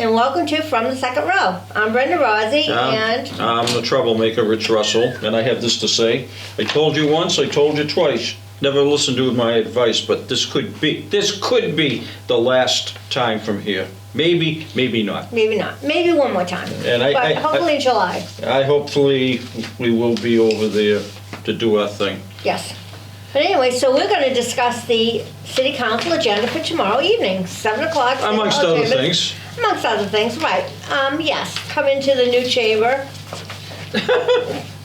and welcome to From the Second Row. I'm Brenda Rozzi, and I'm the troublemaker, Rich Russell, and I have this to say. I told you once, I told you twice. Never listened to my advice, but this could be the last time from here. Maybe, maybe not. maybe not. Maybe one more time. And but hopefully in July. Hopefully we will be over there to do our thing. Yes. But anyway, so we're going to discuss the City Council agenda for tomorrow evening, 7 o'clock. Amongst other things. Amongst other things, right. Yes, come into the new chamber.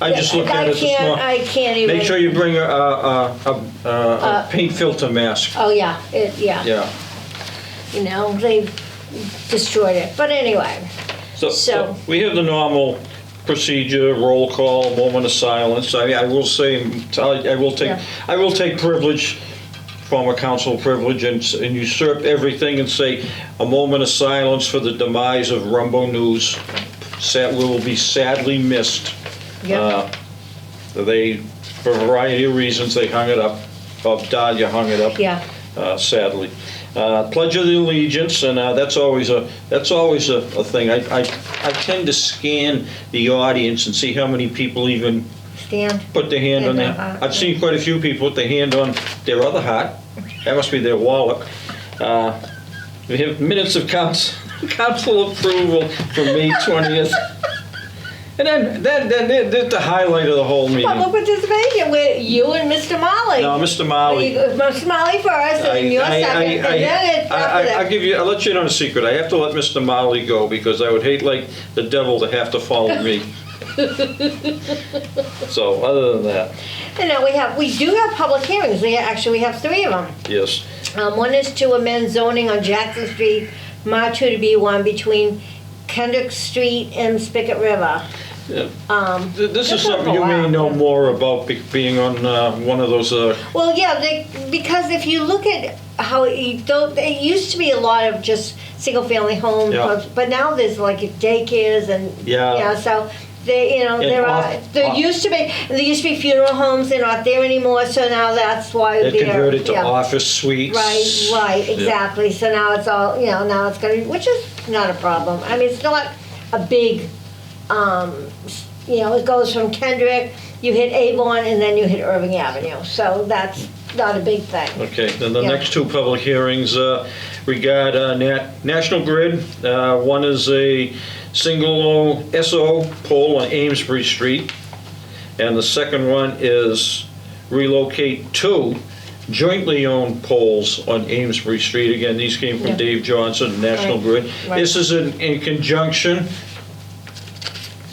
I just looked at it this morning. I can't even. Make sure you bring a paint filter mask. Oh, yeah. Yeah. You know, they've destroyed it. But anyway. So we have the normal procedure, roll call, moment of silence. I mean, I will say, I will take privilege, former council privilege, and usurp everything and say a moment of silence for the demise of Rumbo News. Will be sadly missed. Yep. They, for a variety of reasons, they hung it up. Dahlia hung it up. Yeah. Sadly. Pledge of the Allegiance, and that's always a thing. I tend to scan the audience and see how many people even put their hand on their. I've seen quite a few people put their hand on their other heart. That must be their wallet. We have minutes of council approval from May 20th. And then the highlight of the whole meeting. Public participation with you and Mr. Molly. No, Mr. Molly. Mr. Molly first, and then you're second, and then it's after that. I'll let you in on a secret. I have to let Mr. Molly go because I would hate like the devil to have to follow me. So other than that. And now we do have public hearings. We have 3 of them. Yes. One is to amend zoning on Jackson Street, March 2 to B1 between Kendrick Street and Spigot River. Yeah. This is something you may know more about being on one of those. Well, yeah, because if you look at how it used to be a lot of just single-family homes, but now there's like daycares and so. There used to be funeral homes. They're not there anymore, so now that's why they're converted to office suites. Right, exactly. Yeah. So now it's all now it's going to be, which is not a problem. I mean, it's not a big. It goes from Kendrick, you hit Avon, and then you hit Irving Avenue. So that's not a big thing. Okay. Then the next 2 public hearings regard National Grid. One is a single SO pole on Amesbury Street, and the second one is relocate 2 jointly owned poles on Amesbury Street. Again, these came from Dave Johnson, National Grid. Right. This is in conjunction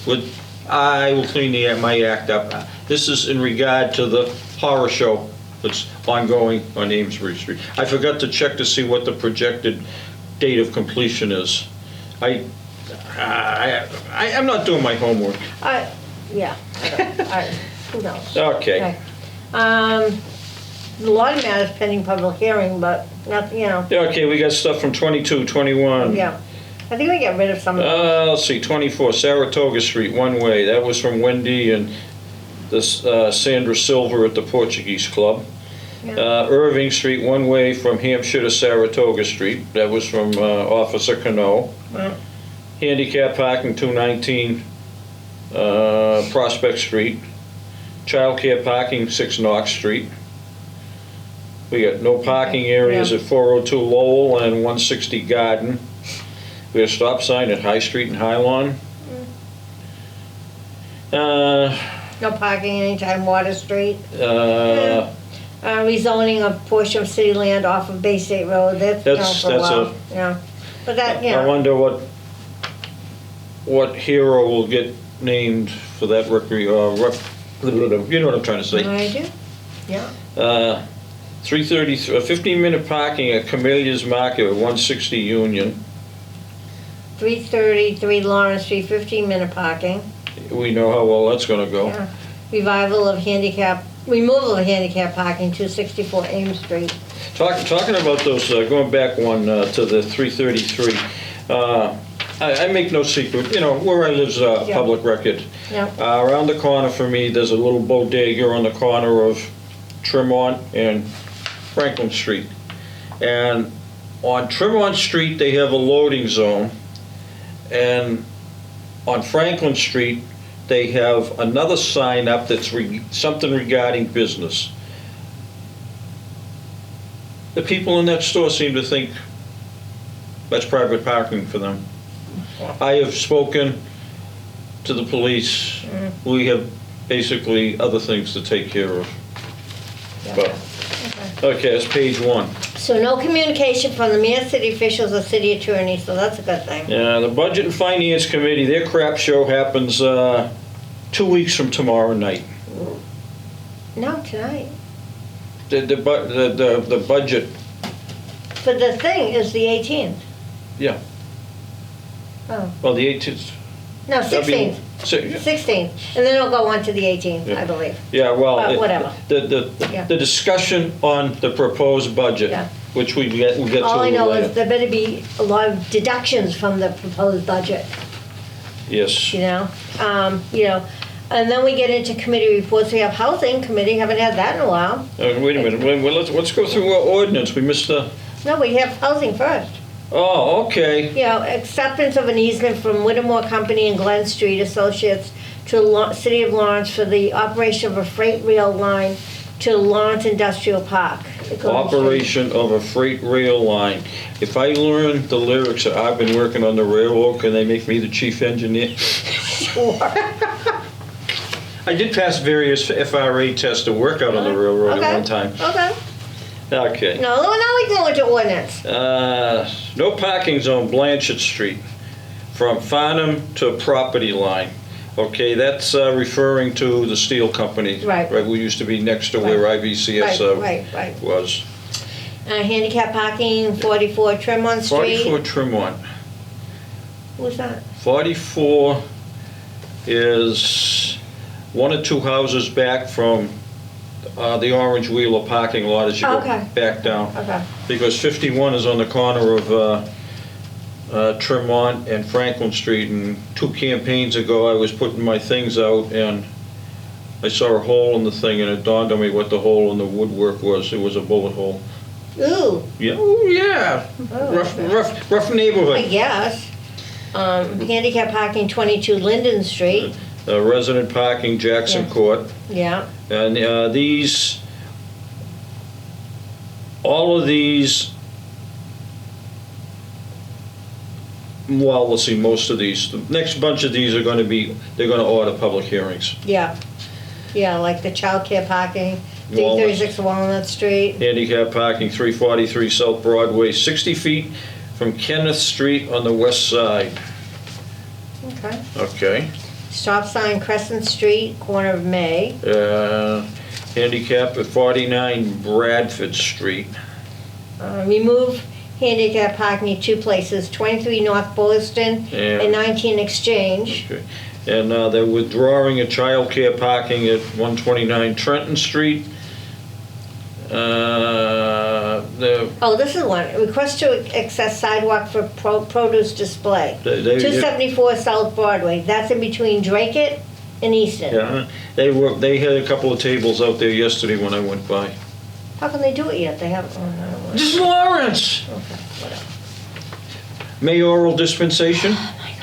with, I will clean my act up. This is in regard to the horror show that's ongoing on Amesbury Street. I forgot to check to see what the projected date of completion is. I'm not doing my homework. Who knows? Okay. A lot of matters pending public hearing, but nothing, Yeah, okay, we got stuff from 22, 21. Yeah. I think we got rid of some of them. Let's see, 24, Saratoga Street, one way. That was from Wendy and this Sandra Silver at the Portuguese Club. Yeah. Irving Street, one way from Hampshire to Saratoga Street. That was from Officer Cano. Yeah. Handicap parking, 219 Prospect Street. Childcare parking, 6 Knox Street. We got no parking areas at 402 Lowell and 160 Garden. We have a stop sign at High Street and High Lawn. No parking anytime Water Street. Rezoning a portion of city land off of Bay State Road. That's for a while. But that, I wonder what hero will get named for that you know what I'm trying to say. I do. Yeah. 15-minute parking at Camelia's Market at 160 Union. 333 Lawrence Street, 15-minute parking. We know how well that's going to go. Yeah. Removal of handicap parking, 264 Ames Street. Talking about those, going back one to the 333. I make no secret, where I live's public record. Yeah. Around the corner for me, there's a little bodega on the corner of Tremont and Franklin Street. And on Tremont Street, they have a loading zone. And on Franklin Street, they have another sign up that's something regarding business. The people in that store seem to think that's private parking for them. I have spoken to the police. We have basically other things to take care of. But, okay, it's page 1. So no communication from the mayor, city officials, or city attorney, so that's a good thing. Yeah, the Budget and Finance Committee, their crap show happens 2 weeks from tomorrow night. No, tonight. The budget. But the thing is the 18th. Yeah. Oh. Well, the 18th. No, 16th. 16th. And then it'll go on to the 18th, I believe. Yeah, well. But whatever. The discussion on the proposed budget, which we get to later. All I know is there better be a lot of deductions from the proposed budget. Yes. You know, and then we get into committee reports. We have housing committee. Haven't had that in a while. Wait a minute. Well, let's go through our ordinance. We missed the. No, we have housing first. Oh, okay. Acceptance of an easement from Whittemore Company and Glen Street Associates to City of Lawrence for the operation of a freight rail line to Lawrence Industrial Park. Operation of a freight rail line. If I learn the lyrics that I've been working on the railroad, can they make me the chief engineer? Sure. I did pass various FRA tests to work out on the railroad at one time. Okay. No, now we can go into ordinance. No parking zone, Blanchard Street, from Farnham to property line. Okay, that's referring to the steel company. Right. We used to be next to where IVCS was. Handicap parking, 44 Tremont Street. 44 Tremont. Who's that? 44 is 1 or 2 houses back from the Orange Wheeler parking lot as you go back down. Okay. Because 51 is on the corner of Tremont and Franklin Street, and 2 campaigns ago I was putting my things out and I saw a hole in the thing and it dawned on me what the hole in the woodwork was. It was a bullet hole. Ooh. Yeah. Ooh, yeah. Rough neighborhood. I guess. Handicap parking, 22 Linden Street. Resident parking, Jackson Court. Yeah. And all of these, well, let's see, most of these, the next bunch of these are going to be, they're going to order public hearings. Yeah. Yeah, like the childcare parking, 336 Walnut Street. Handicap parking, 343 South Broadway, 60 feet from Kenneth Street on the west side. Okay. Okay. Stop sign Crescent Street, corner of May. Handicap at 49 Bradford Street. Remove handicap parking at 2 places, 23 North Boylston and 19 Exchange. Okay. And they're withdrawing a child care parking at 129 Trenton Street. This is one. Request to access sidewalk for produce display. 274 South Broadway. That's in between Dracut and Easton. Yeah, they had a couple of tables out there yesterday when I went by. How can they do it yet? They haven't. This is Lawrence. Okay, whatever. Mayoral dispensation. Oh my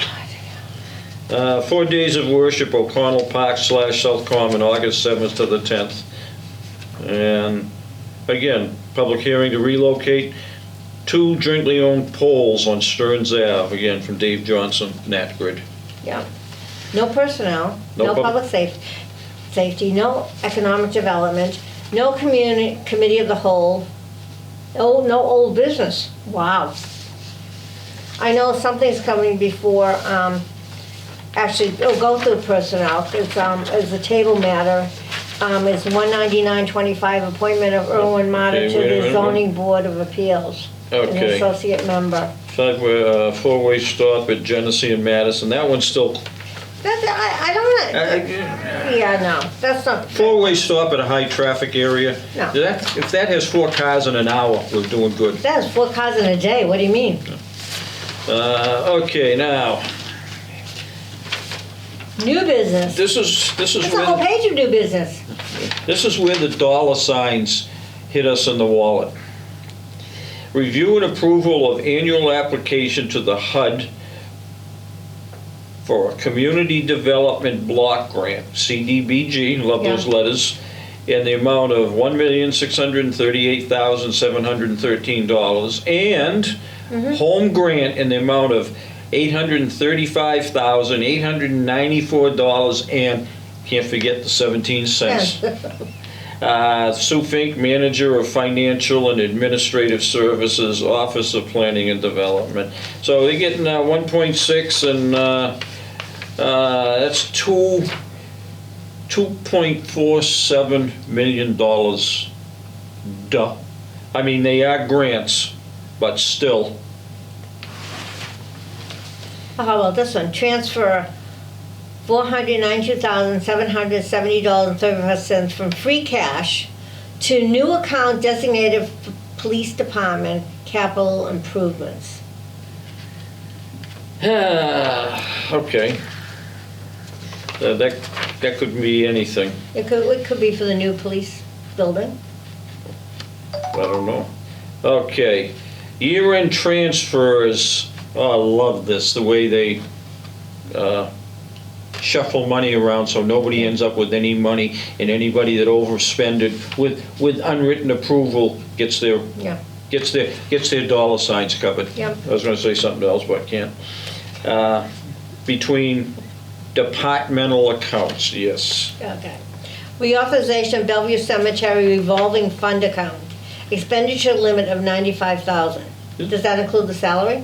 God. 4 days of worship, O'Connell Park / South Common, August 7th to the 10th. And again, public hearing to relocate 2 jointly owned poles on Stearns Ave, again from Dave Johnson, Nat Grid. Yeah. No personnel, no public safety, no economic development, no committee of the whole, no old business. Wow. I know something's coming before, actually, it'll go through personnel. It's a table matter. It's 19925, appointment of Erwin Martin to the Zoning Board of Appeals. Okay. An associate member. 4-way stop at Genesee and Madison. That one's still. I don't know. Yeah, no, that's not. 4-way stop at a high traffic area. No. If that has 4 cars in an hour, we're doing good. That has 4 cars in a day. What do you mean? Okay, now. New business. This is That's a whole page of new business. This is where the dollar signs hit us in the wallet. Review and approval of annual application to the HUD for a community development block grant, CDBG, love those letters, in the amount of $1,638,713, and home grant in the amount of $835,894, and can't forget the 17 cents. Sue Fink, Manager of Financial and Administrative Services, Office of Planning and Development. So they're getting 1.6, and that's $2.47 million. Duh. I mean, they are grants, but still. How about this one? Transfer $492,770.35 from free cash to new account designated for Police Department capital improvements. Okay. That could be anything. It could be for the new police building. I don't know. Okay. Year-end transfers. Oh, I love this, the way they shuffle money around so nobody ends up with any money, and anybody that overspend it with unwritten approval gets their dollar signs covered. Yeah. I was going to say something else, but I can't. Between departmental accounts, yes. Okay. Reauthorization of Bellevue Cemetery revolving fund account. Expenditure limit of $95,000. Does that include the salary?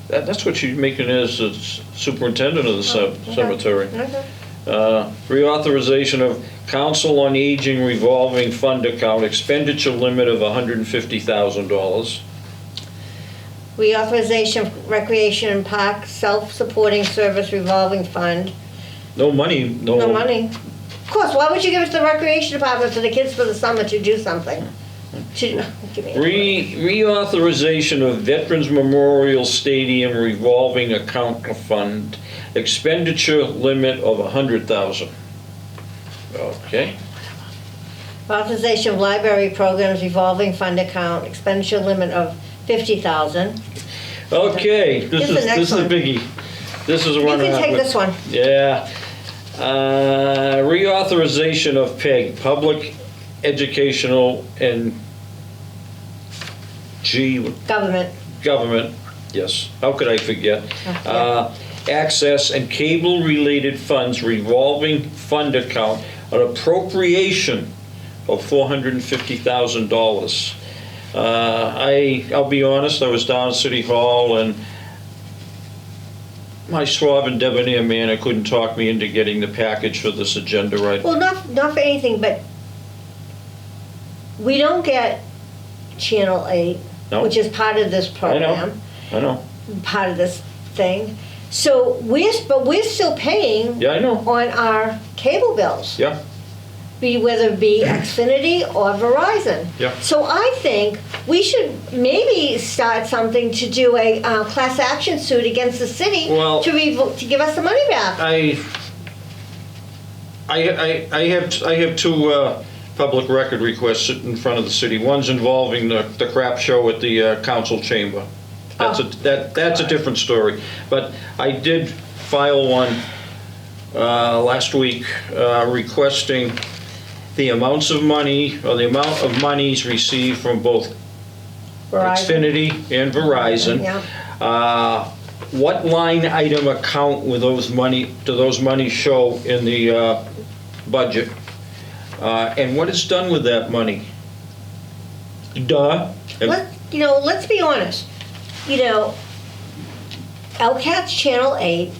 That's what she's making as the superintendent of the cemetery. Okay. Reauthorization of Council on Aging revolving fund account, expenditure limit of $150,000. Reauthorization of Recreation and Park self-supporting service revolving fund. No money. No money. Of course, why would you give it to the Recreation Department for the kids for the summer to do something? Reauthorization of Veterans Memorial Stadium revolving account fund, expenditure limit of $100,000. Okay. Authorization of library programs revolving fund account, expenditure limit of $50,000. Okay, this is a biggie. This is one. You can take this one. Yeah. Reauthorization of PEG, Public Educational and Government. Yes. How could I forget? Access and cable-related funds revolving fund account, an appropriation of $450,000. I'll be honest, I was down at City Hall, and my suave and debonair manner couldn't talk me into getting the package for this agenda right. Well, not for anything, but we don't get Channel 8, which is part of this program. I know. Part of this thing. So we're still paying on our cable bills. Yeah. Whether it be Xfinity or Verizon. Yeah. So I think we should maybe start something to do a class action suit against the city to give us the money back. I have two public record requests sitting in front of the city. One's involving the crap show at the council chamber. That's a different story. But I did file one last week requesting the amounts of money, or the amount of monies received from both Xfinity and Verizon. Yeah. What line item account do those monies show in the budget? And what is done with that money? Let's be honest. LCAT's Channel 8.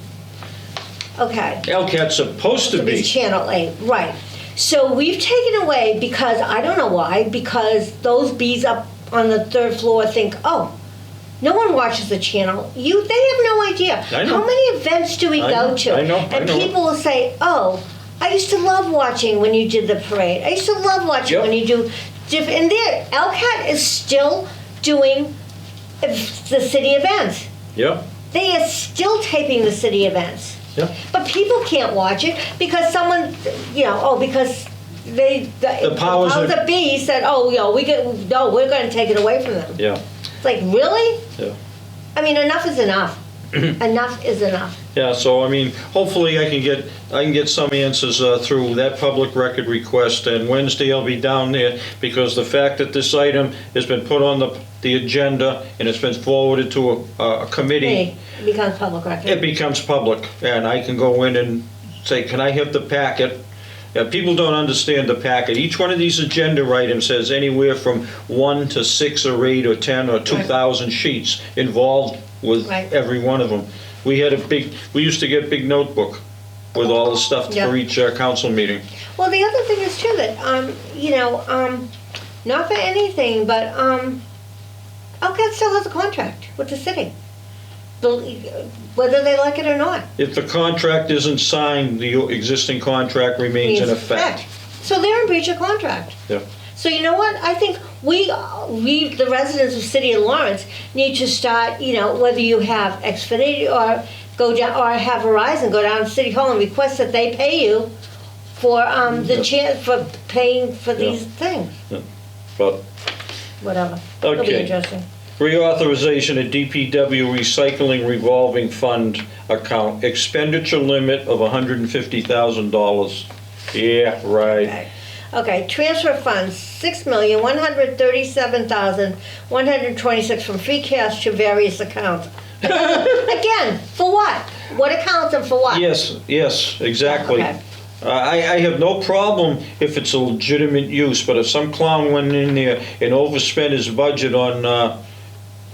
Okay. LCAT's supposed to be Channel 8, right. So we've taken away, because I don't know why, because those bees up on the third floor think, oh, no one watches the channel. They have no idea. I know. How many events do we go to? I know. And people will say, oh, I used to love watching when you did the parade. I used to love watching when you do different. And LCAT is still doing the city events. Yeah. They are still taping the city events. Yeah. But people can't watch it because someone, because the powers that be said, we're going to take it away from them. Yeah. It's like, really? Yeah. I mean, enough is enough. enough is enough. Yeah, so I mean, hopefully I can get some answers through that public record request, and Wednesday I'll be down there, because the fact that this item has been put on the agenda and it's been forwarded to a committee, It becomes public record. it becomes public, and I can go in and say, can I have the packet? People don't understand the packet. Each one of these agenda items has anywhere from 1 to 6 or 8 or 10 or 2,000 sheets involved with every one of them. We used to get a big notebook with all the stuff for each council meeting. Well, the other thing is too that, not for anything, but LCAT still has a contract with the city, whether they like it or not. If the contract isn't signed, the existing contract remains in effect. So they're in breach of contract. Yeah. So you know what? I think we, the residents of City of Lawrence, need to start, whether you have Xfinity or go down, or have Verizon go down to City Hall and request that they pay you for the chance for paying for these things. Yeah. But whatever. It'll be okay. interesting. Reauthorization of DPW recycling revolving fund account, expenditure limit of $150,000. Yeah, right. Okay, transfer funds, $6,137,126 from free cash to various accounts. Again, for what? What accounts and for what? Yes, exactly. Okay. I have no problem if it's a legitimate use, but if some clown went in there and overspent his budget on,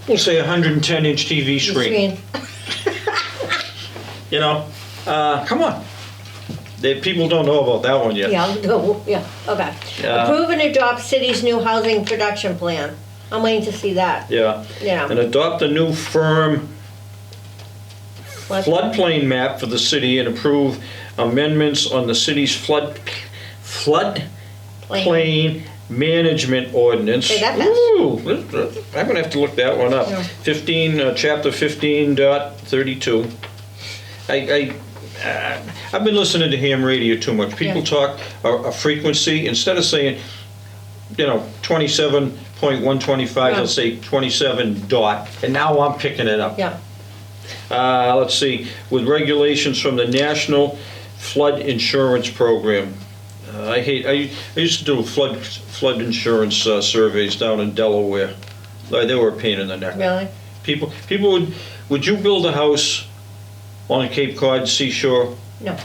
we'll say 110-inch TV screen. Come on. People don't know about that one yet. Okay. Approve and adopt city's new housing production plan. I'm waiting to see that. Yeah. And adopt a new firm floodplain map for the city and approve amendments on the city's floodplain management ordinance. Say that fast. Ooh, I'm gonna have to look that one up. Yeah. Chapter 15.32. I've been listening to ham radio too much. People talk a frequency, instead of saying, 27.125, they'll say 27 dot, and now I'm picking it up. Yeah. Let's see, with regulations from the National Flood Insurance Program. I used to do flood insurance surveys down in Delaware. They were a pain in the neck. Really? People would you build a house on Cape Cod seashore? No.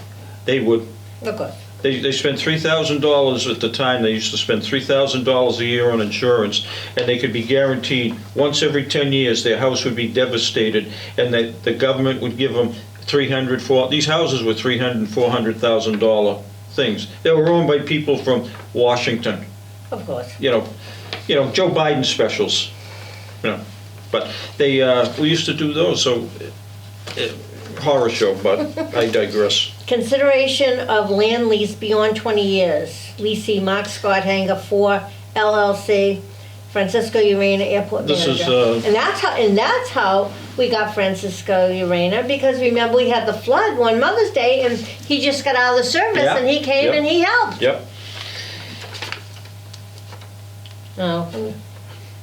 They would. Of course. They spent $3,000 at the time. They used to spend $3,000 a year on insurance, and they could be guaranteed once every 10 years their house would be devastated, and that the government would give them these houses were $300,000 and $400,000 things. They were owned by people from Washington. Of course. Joe Biden specials. But we used to do those. So. Horror show, but I digress. Consideration of land lease beyond 20 years. Leasee Mark Scott Hanger 4 LLC, Francisco Urena Airport Manager. And that's how we got Francisco Urena, because remember we had the flood one Mother's Day and he just got out of the service and he came and he helped. Yep. Oh.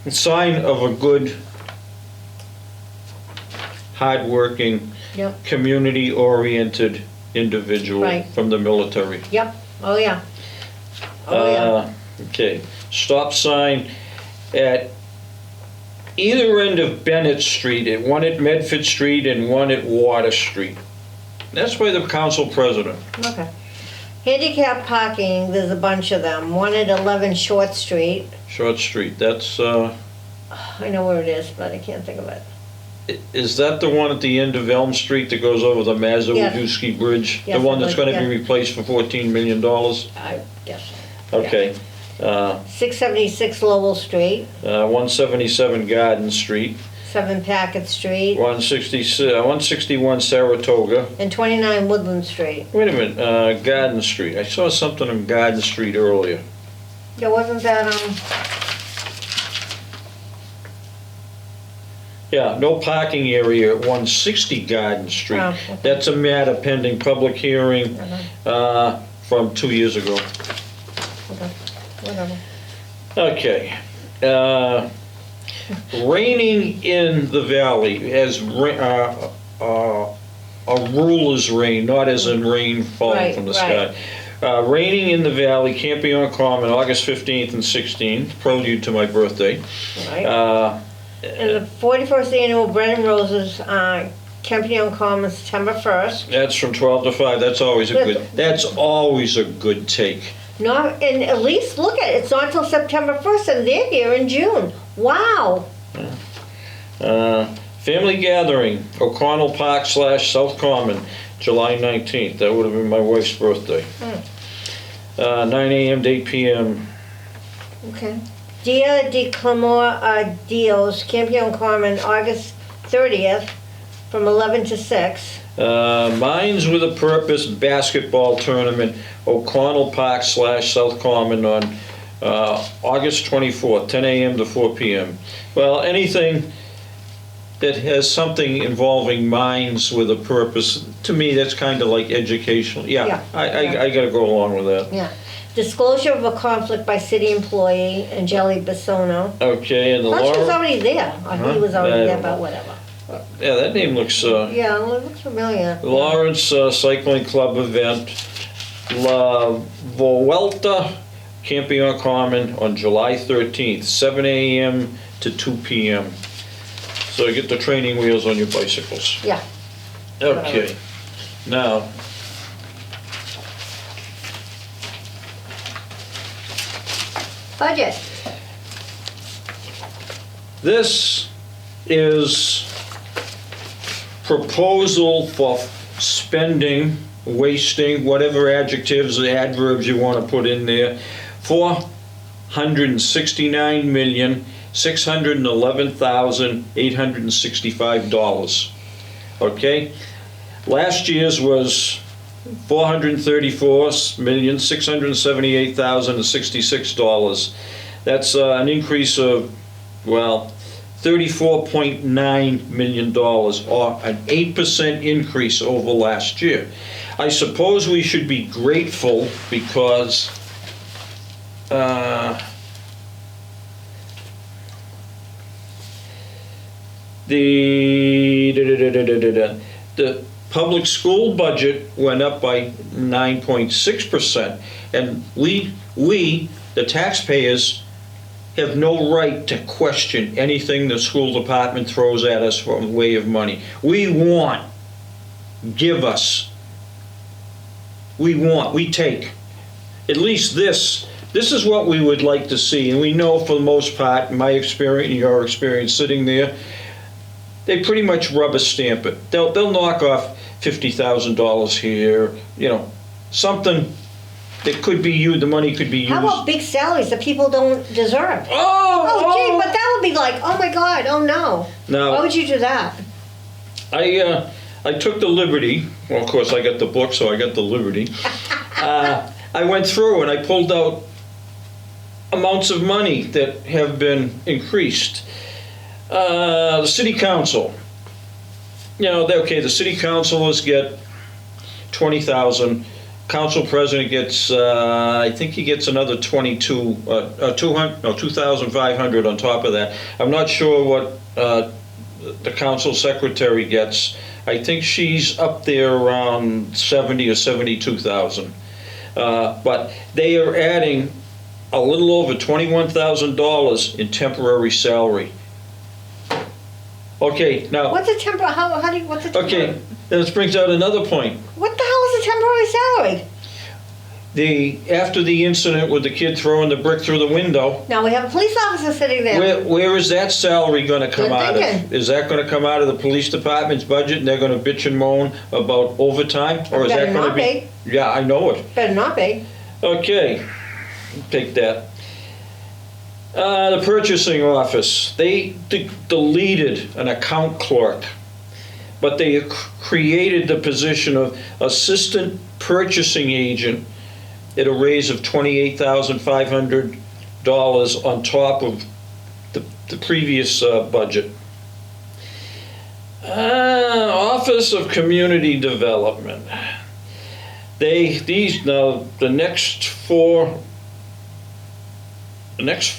Sign of a good, hardworking, community-oriented individual from the military. Yep. Oh yeah. Okay. Stop sign at either end of Bennett Street, one at Medford Street and one at Water Street. That's by the council president. Okay. Handicap parking, there's a bunch of them. One at 11 Short Street. Short Street, that's... I know where it is, but I can't think of it. Is that the one at the end of Elm Street that goes over the Mazawadowski Bridge? Yes, the one that's going to be replaced for $14 million? I guess so. Okay. 676 Lowell Street. 177 Garden Street. 7 Packet Street. 161 Saratoga. And 29 Woodland Street. Wait a minute, Garden Street. I saw something on Garden Street earlier. Yeah, wasn't that Yeah, no parking area at 160 Garden Street. Oh, okay. That's a matter pending public hearing from 2 years ago. Okay, whatever. Okay. Raining in the valley. As a ruler's rain, not as in rain falling from the sky. Raining in the Valley, Campion Common, August 15th and 16th, prelude to my birthday. Right. And the 41st annual Bread and Roses, Campion Common, September 1st. That's from 12 to 5. That's always a good take. And at least look at it. It's not until September 1st, and they're here in June. Wow. Family gathering, O'Connell Park / South Common, July 19th. That would have been my wife's birthday. 9 a.m. to 8 p.m. Okay. Dia de Clamor Dios, Campion Common, August 30th, from 11 to 6. Minds with a Purpose basketball tournament, O'Connell Park / South Common on August 24th, 10 a.m. to 4 p.m. Well, anything that has something involving minds with a purpose, to me, that's kind of like educational. I got to go along with that. Yeah. Disclosure of a conflict by city employee, Angeli Bissono. Okay, and the Law. She was already there. He was already there, but whatever. Yeah, that name looks... yeah, it looks familiar. Lawrence Cycling Club event, La Vuelta, Campion Common on July 13th, 7 a.m. to 2 p.m. So you get the training wheels on your bicycles. Yeah. Okay. Now, budget. This is proposal for spending, wasting, whatever adjectives or adverbs you want to put in there, $469,611,865. Okay? Last year's was $434,678,066. That's an increase of, well, $34.9 million, or an 8% increase over last year. I suppose we should be grateful because the public school budget went up by 9.6%, and we, the taxpayers, have no right to question anything the school department throws at us from way of money. We want, give us. We want, we take. At least this is what we would like to see, and we know for the most part, in my experience and your experience sitting there, they pretty much rubber stamp it. They'll knock off $50,000 here, you know, something that could be used, the money could be used. How about big salaries that people don't deserve? Gee, but that would be like, oh my God, oh no. Now, why would you do that? I took the liberty, well, of course I got the book, so I got the liberty. I went through and I pulled out amounts of money that have been increased. The city council, you know, the city councilors get $20,000. Council president gets, I think he gets another 2,500 on top of that. I'm not sure what the council secretary gets. I think she's up there around 70 or 72,000. But they are adding a little over $21,000 in temporary salary. Okay, now. What's a temporary? What's a temporary? Okay, this brings out another point. What the hell is a temporary salary? After the incident with the kid throwing the brick through the window. Now we have a police officer sitting there. Where is that salary going to come out of? Is that going to come out of the police department's budget, and they're going to bitch and moan about overtime, or is that going to be? Yeah, I know it. Better not be. Okay, take that. The purchasing office, they deleted an account clerk, but they created the position of assistant purchasing agent at a raise of $28,500 on top of the previous budget. Office of Community Development. The next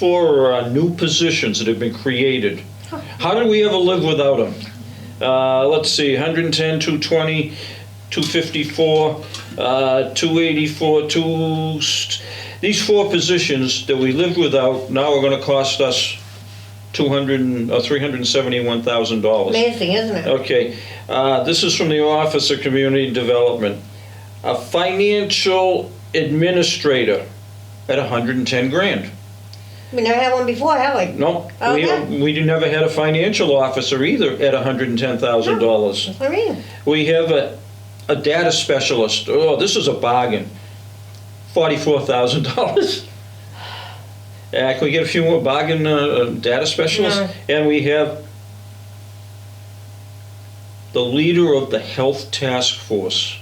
four are new positions that have been created. How did we ever live without them? Let's see, 110, 220, 254, 284, these 4 positions that we lived without now are going to cost us $371,000. Amazing, isn't it? Okay, this is from the Office of Community Development. A financial administrator at 110 grand. We never had one before, have we? No, Okay. we never had a financial officer either at $110,000. That's what I mean. We have a data specialist. Oh, this is a bargain. $44,000. Can we get a few more bargain data specialists? No. And we have the leader of the health task force.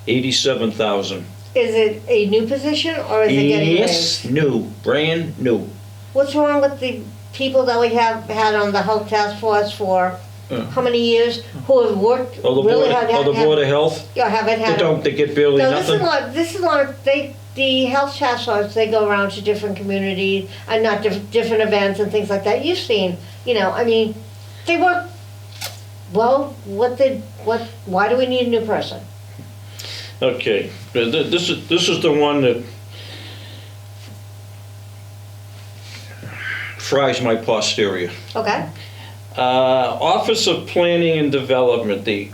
87,000. Is it a new position or is it getting Yes, raised? new, brand new. What's wrong with the people that we have had on the health task force for how many years, who have worked really hard? The Board of Health. Yeah, haven't had. They get barely No, nothing. this is not. The health task force. They go around to different communities and not different events and things like that. You've seen, I mean, they work. Well, why do we need a new person? Okay, this is the one that fries my posterior. Okay. Office of Planning and Development, the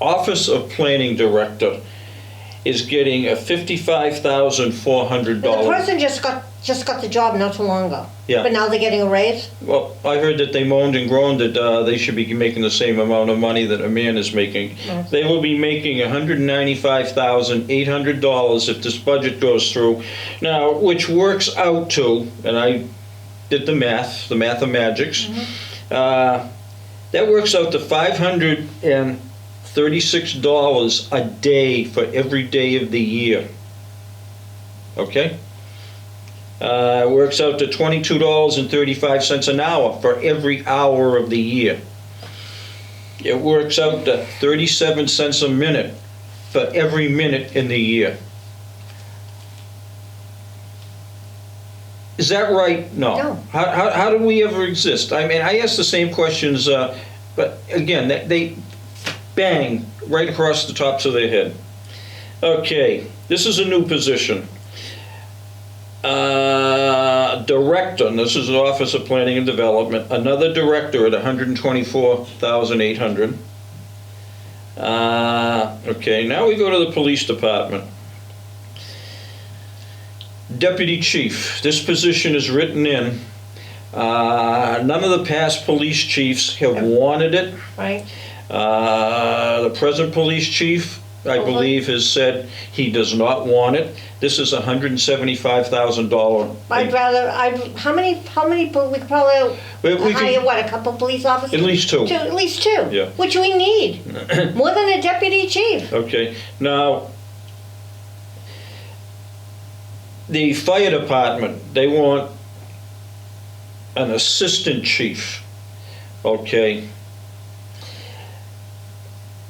Office of Planning Director is getting a $55,400. The person just got the job not too long ago. Yeah. But now they're getting a raise? Well, I heard that they moaned and groaned that they should be making the same amount of money that a man is making. Mm. They will be making $195,800 if this budget goes through. Now, which works out to, and I did the math of magics, that works out to $536 a day for every day of the year. Okay? It works out to $22.35 an hour for every hour of the year. It works out to 37 cents a minute for every minute in the year. Is that right? No. How do we ever exist? I mean, I ask the same questions, but again, they bang right across the tops of their head. Okay, this is a new position. Director, and this is the Office of Planning and Development, another director at $124,800. Okay, now we go to the police department. Deputy Chief, this position is written in. None of the past police chiefs have wanted it. Right. The present police chief, I believe, has said he does not want it. This is $175,000. How many, we could probably hire, a couple police officers? At least two. At least two. Yeah. Which we need. More than a deputy chief. Okay, now, the fire department, they want an assistant chief, okay?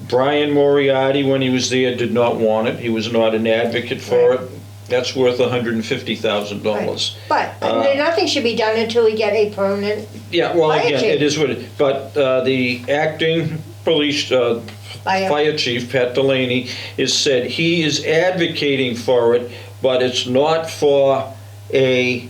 Brian Moriarty, when he was there, did not want it. He was not an advocate for it. That's worth $150,000. But nothing should be done until we get a permanent. Yeah, well, fire again, chief. it is what it. But the acting police fire chief, Pat Delaney, has said he is advocating for it, but it's not for a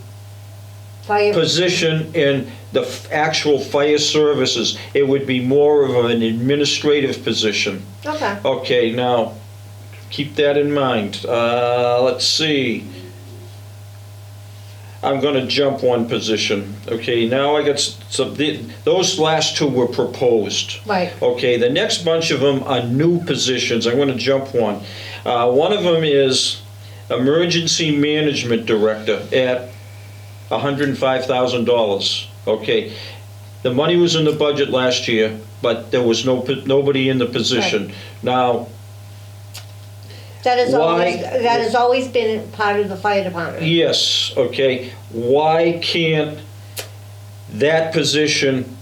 position in the actual fire services. It would be more of an administrative position. Okay. Okay, now, keep that in mind. Let's see. I'm going to jump one position. Okay, now I got those last two were proposed. Right. Okay, the next bunch of them are new positions. I'm going to jump one. One of them is Emergency Management Director at $105,000. Okay, the money was in the budget last year, but there was nobody in the position. Right. Now, that has always been part of the fire department. Yes. Okay. Why can't that position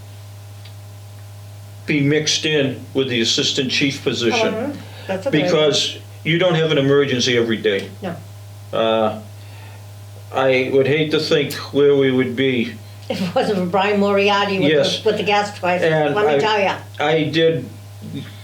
be mixed in with the assistant chief position? That's because you don't have an emergency every day. No. I would hate to think where we would be If it wasn't for Brian Moriarty with the gas prices, and let me tell you. I did,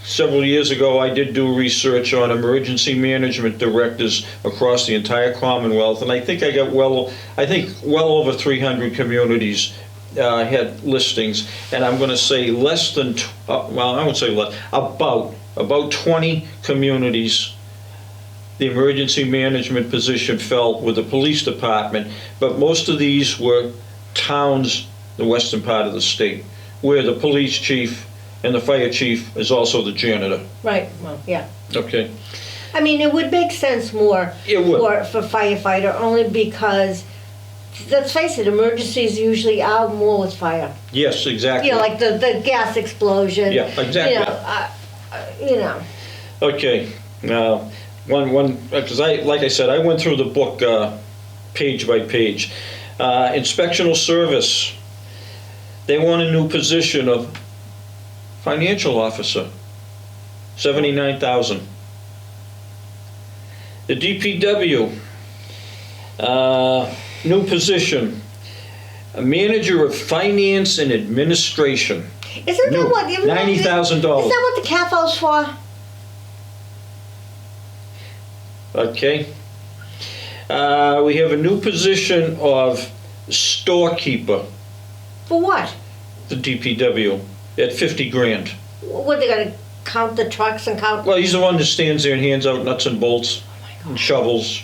several years ago, I did do research on emergency management directors across the entire Commonwealth, and I think I got well over 300 communities had listings, and I'm going to say less than, well, I won't say less, about 20 communities the emergency management position fell with the police department, but most of these were towns, the western part of the state, where the police chief and the fire chief is also the janitor. Right, well, yeah. Okay. I mean, it would make sense more for firefighter, only because, let's face it, emergencies usually are more with fire. Yes, exactly. You know, like the gas explosion. Yeah, exactly. You know. Okay. Now, because like I said, I went through the book page by page. Inspectional service. They want a new position of financial officer. 79,000. The DPW. New position. A manager of finance and administration. Isn't that what $90,000? Isn't that what the CAFO's for? Okay. We have a new position of storekeeper. For what? The DPW at 50 grand. What, they gonna count the trucks and count? Well, he's the one that stands there and hands out nuts and bolts and shovels.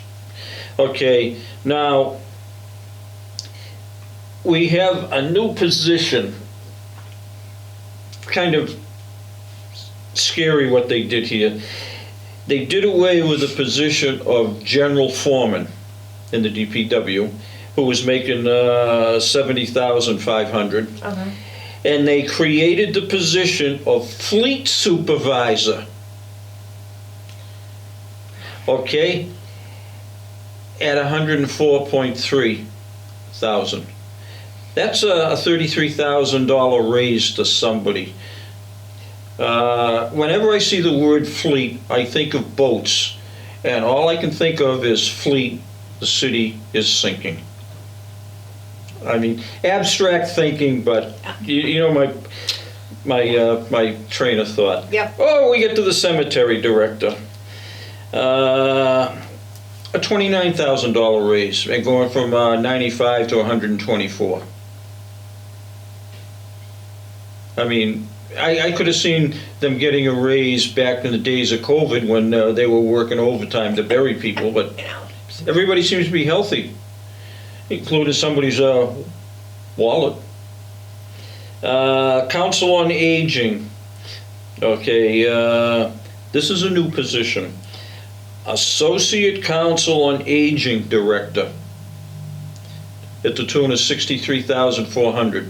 Okay. Now we have a new position. Kind of scary what they did here. They did away with the position of general foreman in the DPW, who was making $70,500, and they created the position of fleet supervisor. Okay, at $104.3 thousand. That's a $33,000 raise to somebody. Whenever I see the word fleet, I think of boats, and all I can think of is fleet, the city is sinking. I mean, abstract thinking, but you know my train of thought. Yep. Oh, we get to the cemetery director. A $29,000 raise, and going from 95 to 124. I mean, I could have seen them getting a raise back in the days of COVID when they were working overtime to bury people, but everybody seems to be healthy, including somebody's wallet. Council on Aging. Okay, this is a new position. Associate Council on Aging Director at the tune of $63,400.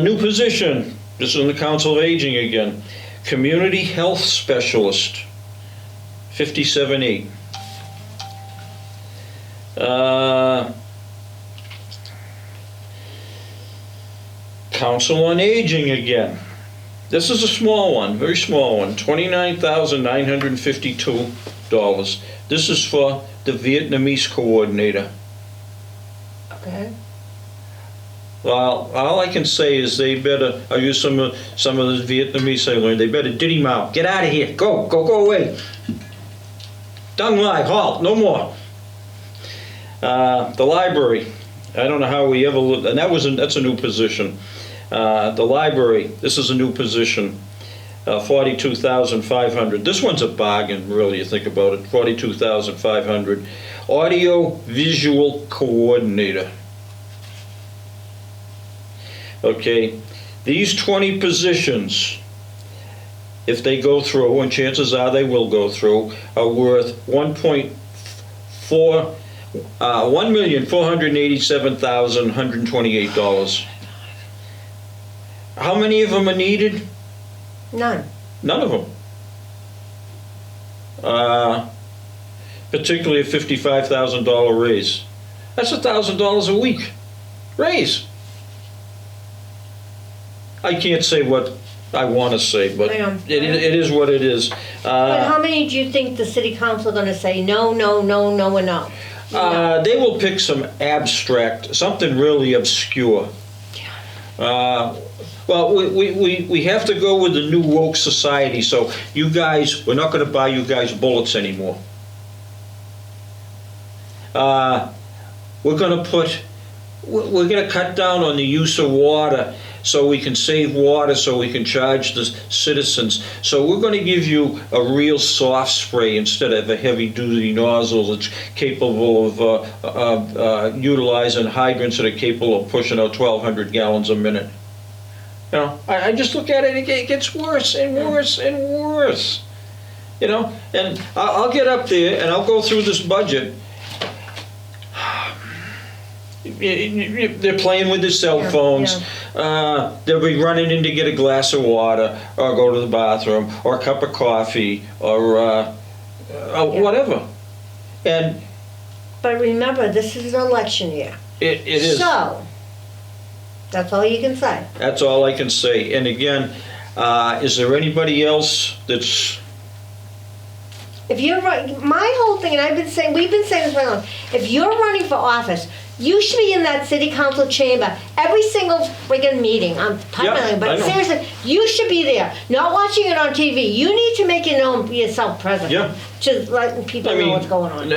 New position, this is in the Council of Aging again. Community Health Specialist, $57,800. Council on Aging again. This is a small one, very small one, $29,952. This is for the Vietnamese coordinator. Okay. Well, all I can say is they better, I use some of the Vietnamese I learned, they better diddy mouth. Get out of here, go away. Done live, halt, no more. The library, I don't know how we ever, and that's a new position. The library, this is a new position, $42,500. This one's a bargain, really, you think about it, $42,500. Audio visual coordinator. Okay, these 20 positions, if they go through, and chances are they will go through, are worth $1,487,128. How many of them are needed? None. None of them. Particularly a $55,000 raise. That's $1,000 a week raise. I can't say what I want to say, but it is what it is. But how many do you think the city council are going to say no, no, no, no, and no? They will pick some abstract, something really obscure. Well, we have to go with the new woke society, so you guys, we're not going to buy you guys bullets anymore. We're going to cut down on the use of water so we can save water, so we can charge the citizens. So we're going to give you a real soft spray instead of a heavy-duty nozzle that's capable of utilizing hydrants that are capable of pushing out 1,200 gallons a minute. You know, I just look at it, it gets worse and worse and worse. You know, and I'll get up there and I'll go through this budget. They're playing with their cell phones. They'll be running in to get a glass of water or go to the bathroom or a cup of coffee or whatever. But remember, this is an election year. It is. So, that's all you can say. That's all I can say. And again, is there anybody else that's... If you're right, my whole thing, and we've been saying this for a long time, if you're running for office, you should be in that city council chamber every single friggin' meeting. I'm piling, but seriously, you should be there, not watching it on TV. You need to make yourself present. Yeah. To let people know what's going on.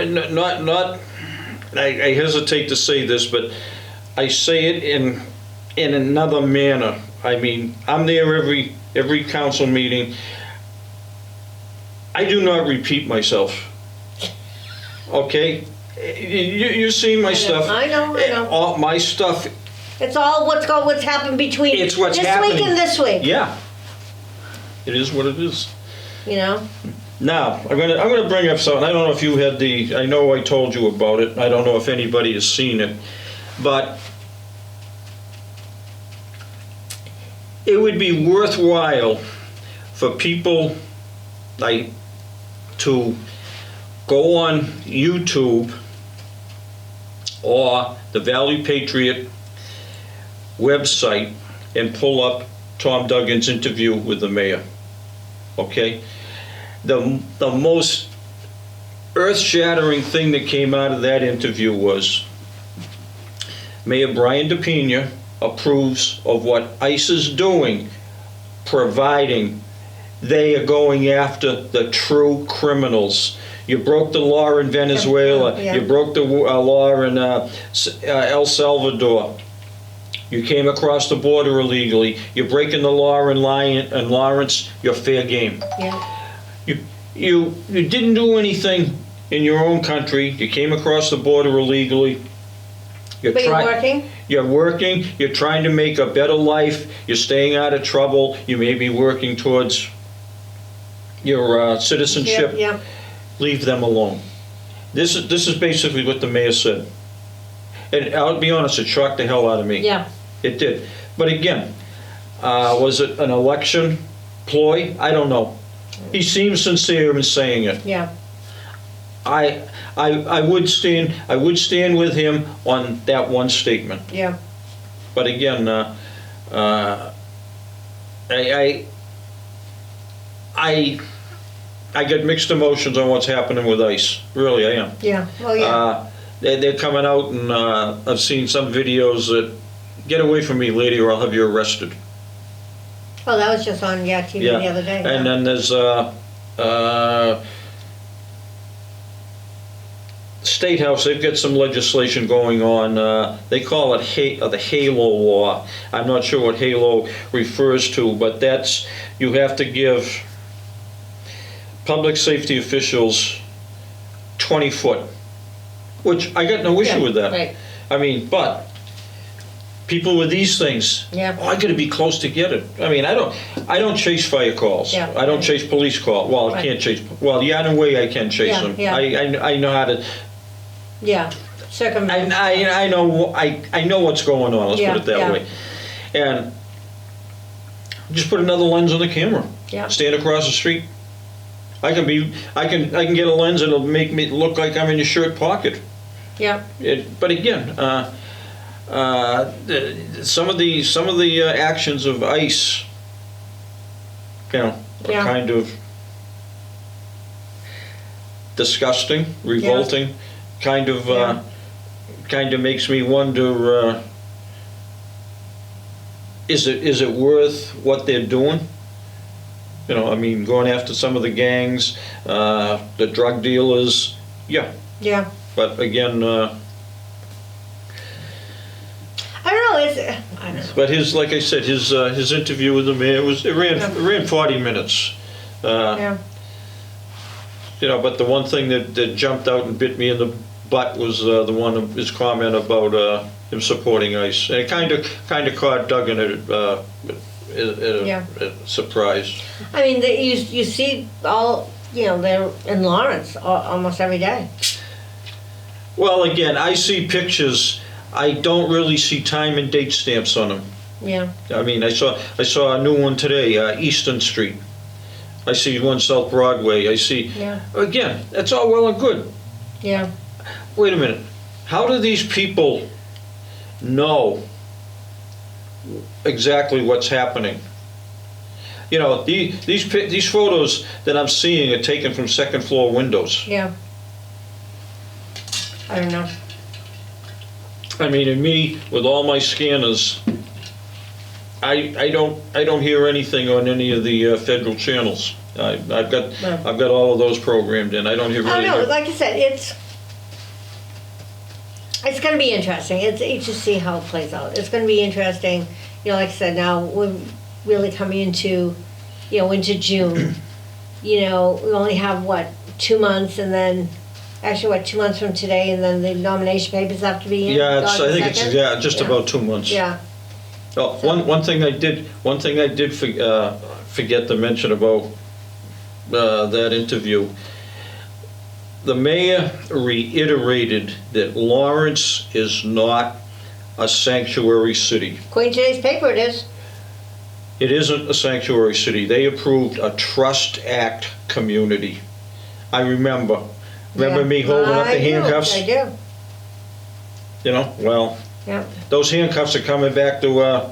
I hesitate to say this, but I say it in another manner. I mean, I'm there every council meeting. I do not repeat myself. Okay? You see my stuff. I know. All my stuff. It's all what's happened between It's what's this happening. week and this week. Yeah. It is what it is. You know? Now, I'm gonna bring up something. I don't know if you had I know I told you about it. I don't know if anybody has seen it. But it would be worthwhile for people to go on YouTube or the Valley Patriot website and pull up Tom Duggan's interview with the mayor. Okay? The most earth-shattering thing that came out of that interview was Mayor Brian DePina approves of what ICE is doing, providing they are going after the true criminals. You broke the law in Venezuela. You broke the law in El Salvador. You came across the border illegally. You're breaking the law in Lawrence. You're fair game. Yeah. You didn't do anything in your own country. You came across the border illegally. But you're working? You're working. You're trying to make a better life. You're staying out of trouble. You may be working towards your citizenship. Yeah. Leave them alone. This is basically what the mayor said. And I'll be honest, it shocked the hell out of me. Yeah. It did. But again, was it an election ploy? I don't know. He seems sincere in saying it. Yeah. I would stand with him on that one statement. Yeah. But again, I get mixed emotions on what's happening with ICE. Really, I am. Yeah. Well, yeah. They're coming out, and I've seen some videos that get away from me, lady, or I'll have you arrested. Oh, that was just on TV the other day. And then there's State House. They've got some legislation going on. They call it the HALO law. I'm not sure what HALO refers to, but that's you have to give public safety officials 20 foot, which I got no issue with that. Right. I mean, but people with these things, I got to be close to get it. I mean, I don't chase fire calls. Yeah. I don't chase police calls. Well, I can't chase. Well, in a way, I can chase them. Yeah. I know how to. Yeah. Circumvent. I know what's going on. Let's put it that way. And just put another lens on the camera. Yeah. Stand across the street. I can get a lens that'll make me look like I'm in your shirt pocket. Yeah. But again, some of the actions of ICE, are kind of disgusting, revolting, kind of makes me wonder, is it worth what they're doing? You know, I mean, going after some of the gangs, the drug dealers, yeah. Yeah. But again, I don't know. I don't know. But like I said, his interview with the mayor it ran 40 minutes. Yeah. You know, but the one thing that jumped out and bit me in the butt was his comment about him supporting ICE, and it kind of caught Doug in a surprise. I mean, you see all, you know, they're in Lawrence almost every day. Well, again, I see pictures. I don't really see time and date stamps on them. Yeah. I mean, I saw a new one today, Easton Street. I see one South Broadway. I see. Yeah. Again, that's all well and good. Yeah. Wait a minute. How do these people know exactly what's happening? You know, these photos that I'm seeing are taken from second floor windows. Yeah. I don't know. I mean, and me with all my scanners, I don't hear anything on any of the federal channels. I've got all of those programmed in. I don't hear. I don't know. Like I said, it's going to be interesting. It's to see how it plays out. It's going to be interesting. You know, like I said, now we're really coming into June. You know, we only have 2 months, and then. Actually, 2 months from today, and then the nomination papers have to be in? Yeah, I think it's just about 2 months. Yeah. Oh, one thing I did forget to mention about that interview. The mayor reiterated that Lawrence is not a sanctuary city. According to today's paper, it is. It isn't a sanctuary city. They approved a Trust Act community. I remember. Remember me holding up the handcuffs? I do. You know, well, yeah. Those handcuffs are coming back to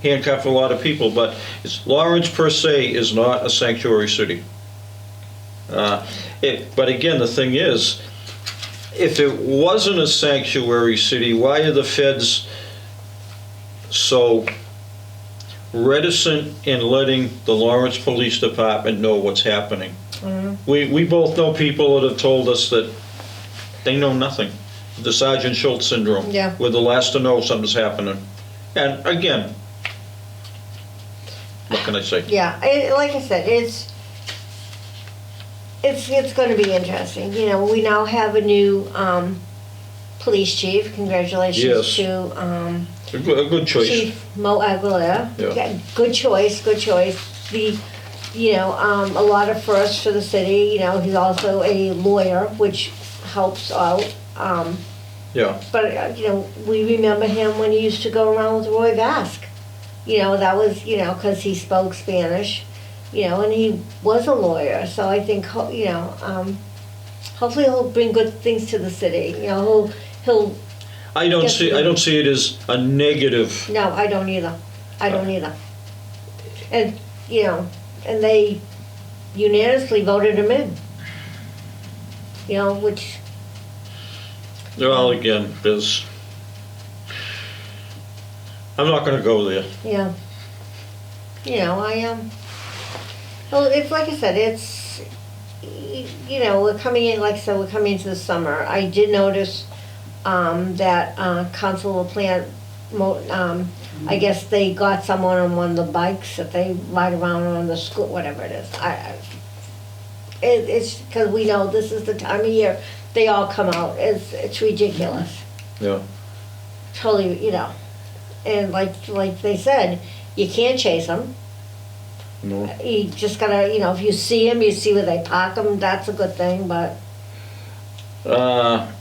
handcuff a lot of people, but Lawrence per se is not a sanctuary city. But again, the thing is, if it wasn't a sanctuary city, why are the feds so reticent in letting the Lawrence Police Department know what's happening? Mm-hmm. We both know people that have told us that they know nothing. The Sergeant Schultz syndrome. Yeah. We're the last to know something's happening. And again, what can I say? Yeah, like I said, it's going to be interesting. You know, we now have a new police chief. Congratulations to a good choice. Chief Mo Aguilera. Yeah. Good choice. A lot of firsts for the city. You know, he's also a lawyer, which helps out. Yeah. But, we remember him when he used to go around with Roy Vask. That was, because he spoke Spanish, and he was a lawyer. So I think, hopefully he'll bring good things to the city. He'll. I don't see it as a negative. No, I don't either. And, and they unanimously voted him in. Which. Well, again, I'm not going to go there. Yeah. I am. Well, it's like I said, we're coming in, like I said, we're coming into the summer. I did notice that Council of Plant, I guess they got someone on one of the bikes that they ride around on the school, whatever it is. It's because we know this is the time of year they all come out. It's ridiculous. Yeah. Totally, and like they said, you can't chase them. No. You just gotta, if you see them, you see where they park them. That's a good thing, but. I'm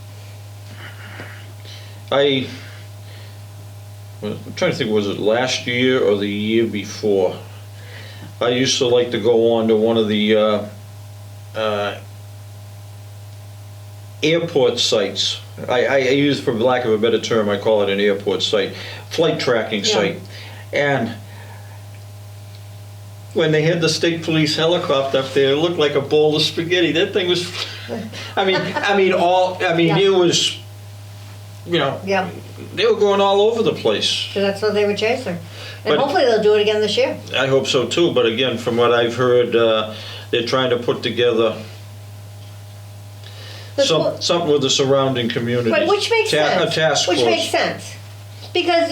trying to think, was it last year or the year before? I used to like to go on to one of the airport sites. I use, for lack of a better term, I call it an airport site, flight tracking site. And when they had the state police helicopter up there, it looked like a bowl of spaghetti. That thing was, it was, Yeah. they were going all over the place. So that's what they were chasing. And But- hopefully they'll do it again this year. I hope so too, but again, from what I've heard, they're trying to put together something with the surrounding community. But which makes sense. A task force. Which makes sense. Because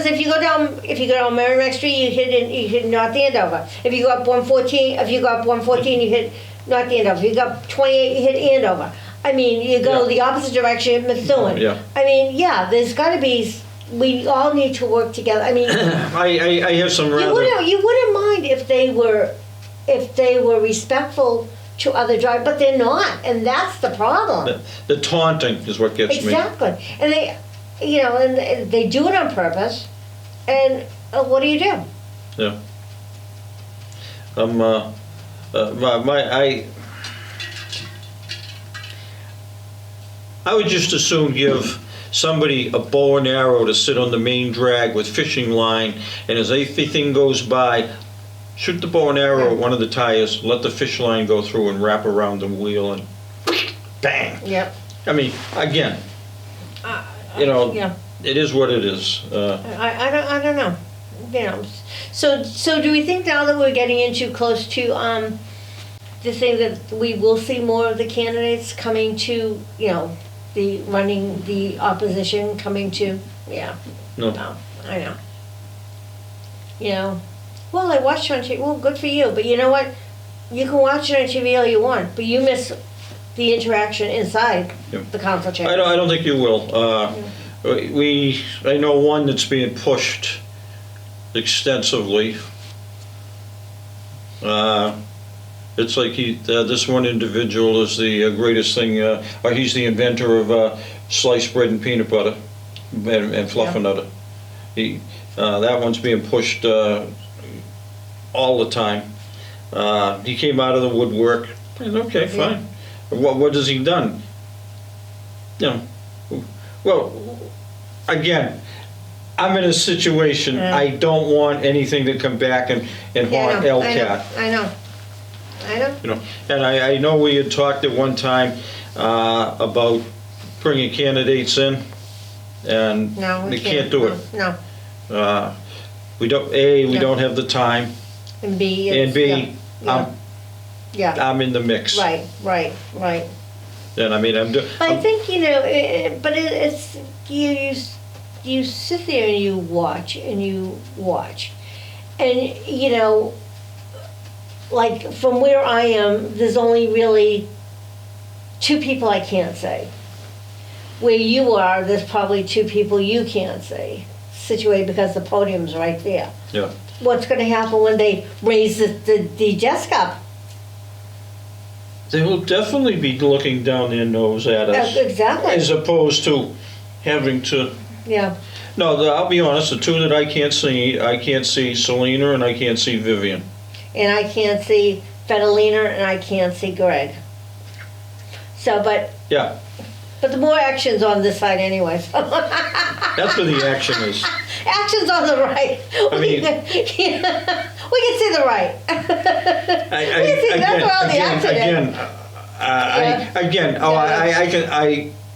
if you go down Merrimack Street, you hit North Andover. If you go up 114, you hit North Andover. If you go up 28, you hit Andover. I mean, you go the opposite direction at Methuen. Yeah. I mean, there's got to be. We all need to work together. I mean, I have some rather. You wouldn't mind if they were respectful to other drivers, but they're not, and that's the problem. The taunting is what gets me. Exactly, and they do it on purpose, and what do you do? Yeah. I would just as soon give somebody a bow and arrow to sit on the main drag with fishing line, and as everything goes by, shoot the bow and arrow at one of the tires, let the fish line go through and wrap around the wheel, and bang. Yep. I mean, again, it is what it is. I don't know. So do we think now that we're getting into close to the thing that we will see more of the candidates coming to the opposition coming to No. I know. Well, I watched it on TV. Well, good for you. But you know what? You can watch it on TV all you want, but you miss the interaction inside the council chamber. I don't think you will. I know one that's being pushed extensively. It's like this one individual is the greatest thing, or he's the inventor of sliced bread and peanut butter and fluffernutter. That one's being pushed all the time. He came out of the woodwork, and okay, fine. What has he done? Well, again, I'm in a situation, I don't want anything to come back and haunt LCAT. I know. And I know we had talked at one time about bringing candidates in, and we can't do it. No. We don't have the time, And B, I'm in the mix. Right. And I mean, I think but it's you sit there and you watch, and like from where I am, there's only really two people I can't say. Where you are, there's probably two people you can't say, situated because the podium's right there. Yeah. What's going to happen when they raise the desk up? They will definitely be looking down their nose at us. Exactly. As opposed to having to. Yeah. No, I'll be honest. The two that I can't see Selena and I can't see Vivian. And I can't see Fedalina and I can't see Greg. So, but. Yeah. But the more action's on this side anyway. So. That's where the action is. Action's on the right. I mean, we can see the right. That's where all the action is.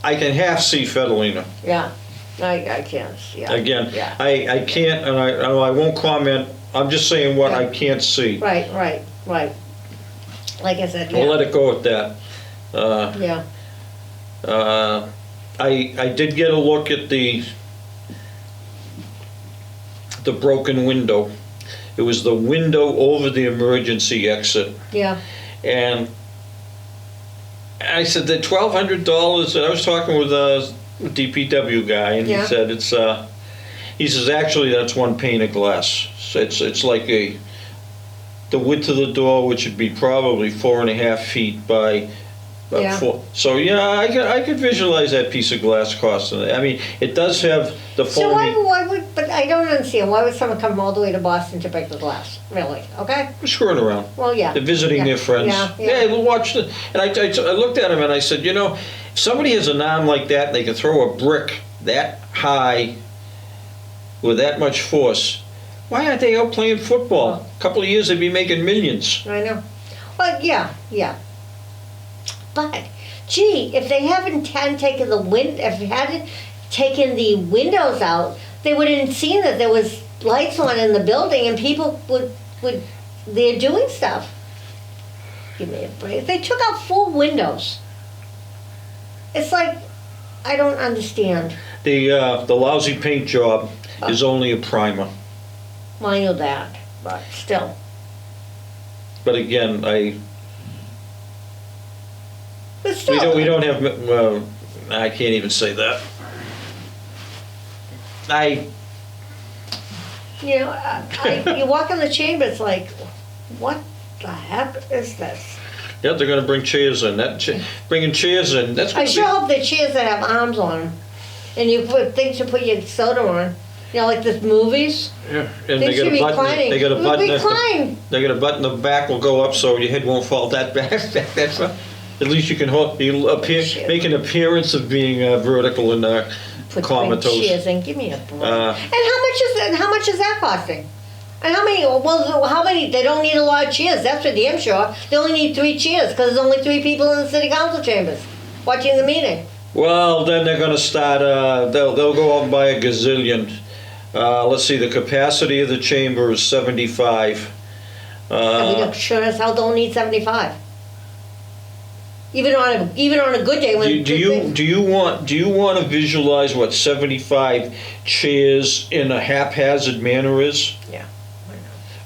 I can half see Fedalina. Yeah, I can't. Yeah. Again, I can't, and I won't comment. I'm just saying what I can't see. Right. Like I said, We'll let it go at that. I did get a look at the broken window. It was the window over the emergency exit. Yeah. And I said that $1,200. And I was talking with a DPW guy, and he said he says actually that's one pane of glass. So it's like the width of the door, which would be probably 4.5 feet by. So I could visualize that piece of glass costing. I mean, it does have the foamy. So why would? But I don't understand. Why would someone come all the way to Boston to break the glass? Really? Okay. We're screwing around. Well, yeah. They're visiting their friends. Yeah. We'll watch it. And I looked at him and I said, if somebody has an arm like that, and they can throw a brick that high with that much force. Why aren't they out playing football? A couple of years they'd be making millions. I know. Well, yeah. But, gee, if they hadn't taken taken the windows out, they would have seen that there was lights on in the building and people they're doing stuff. Give me a break. They took out 4 windows. It's like, I don't understand. The lousy paint job is only a primer. Well, I know that, but still. But again, But still. we don't have. I can't even say that. You walk in the chamber, it's like, what the heck is this? Yeah, they're going to bring chairs in. Bringing chairs in. That's. I sure hope they're chairs that have arms on them, and you put things to put your soda on. You know, like the movies. Yeah, and they got a button. They got a button. They got a button. The back will go up so your head won't fall that back. That's at least you can make an appearance of being vertical and comatose. Chairs and give me a break. And how much is that costing? And how many? They don't need a lot of chairs. That's for damn sure. They only need 3 chairs because there's only 3 people in the city council chambers watching the meeting. Well, then they're going to start. They'll go out and buy a gazillion. Let's see. The capacity of the chamber is 75. We sure as hell don't need 75. Even on a good day when do you want to visualize what 75 chairs in a haphazard manner is? Yeah.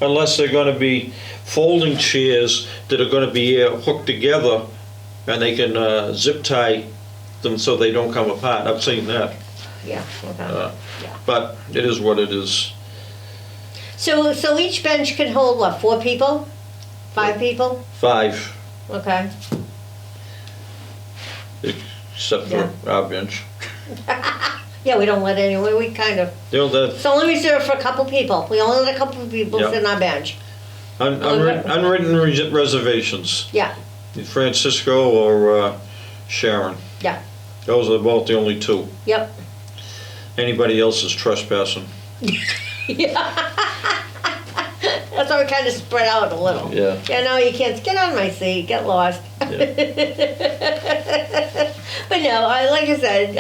Unless they're going to be folding chairs that are going to be hooked together, and they can zip tie them so they don't come apart. I've seen that. Yeah. Okay. Yeah. But it is what it is. So each bench can hold what? 4 people? 5 people? 5. Okay. Except for our bench. Yeah, we don't let anyone. We kind of. It's only reserved for a couple people. We only let a couple of people sit on our bench. Unwritten reservations. Yeah. Francisco or Sharon. Yeah. Those are both the only 2. Yep. Anybody else is trespassing. Yeah. That's why we kind of spread out a little. Yeah. Yeah, no, you can't get on my seat, get lost. Yeah. But no, like I said,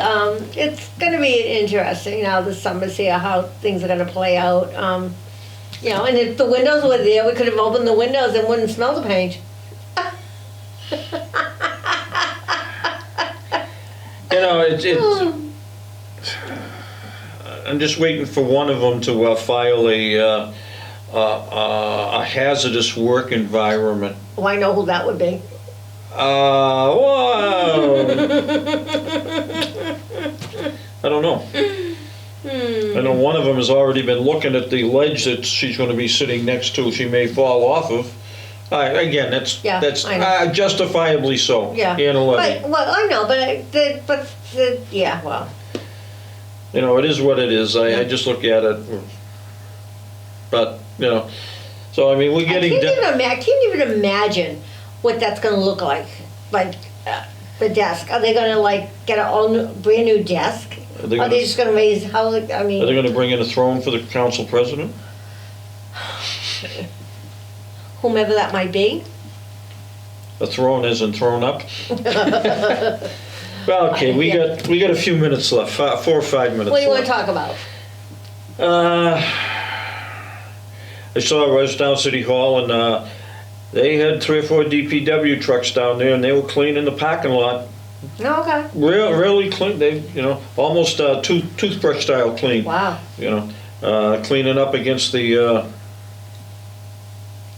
it's going to be interesting now the summer's here, how things are going to play out. And if the windows were there, we could have opened the windows and wouldn't smell the paint. I'm just waiting for one of them to file a hazardous work environment. Oh, I know who that would be. Whoa. I don't know. I know one of them has already been looking at the ledge that she's going to be sitting next to. She may fall off of. Again, that's justifiably so. Yeah. Well, I know, well. It is what it is. I just look at it. But, so I mean, we're getting... I can't even imagine what that's going to look like the desk. Are they going to, get a brand new desk? Are they just going to raise... Are they going to bring in a throne for the council president? Whomever that might be. A throne isn't thrown up. Well, okay, we got a few minutes left, 4 or 5 minutes left. What do you want to talk about? I was down City Hall, and they had 3 or 4 DPW trucks down there, and they were cleaning the parking lot. Oh, okay. Really clean. They, almost toothbrush style clean. Wow. Cleaning up against the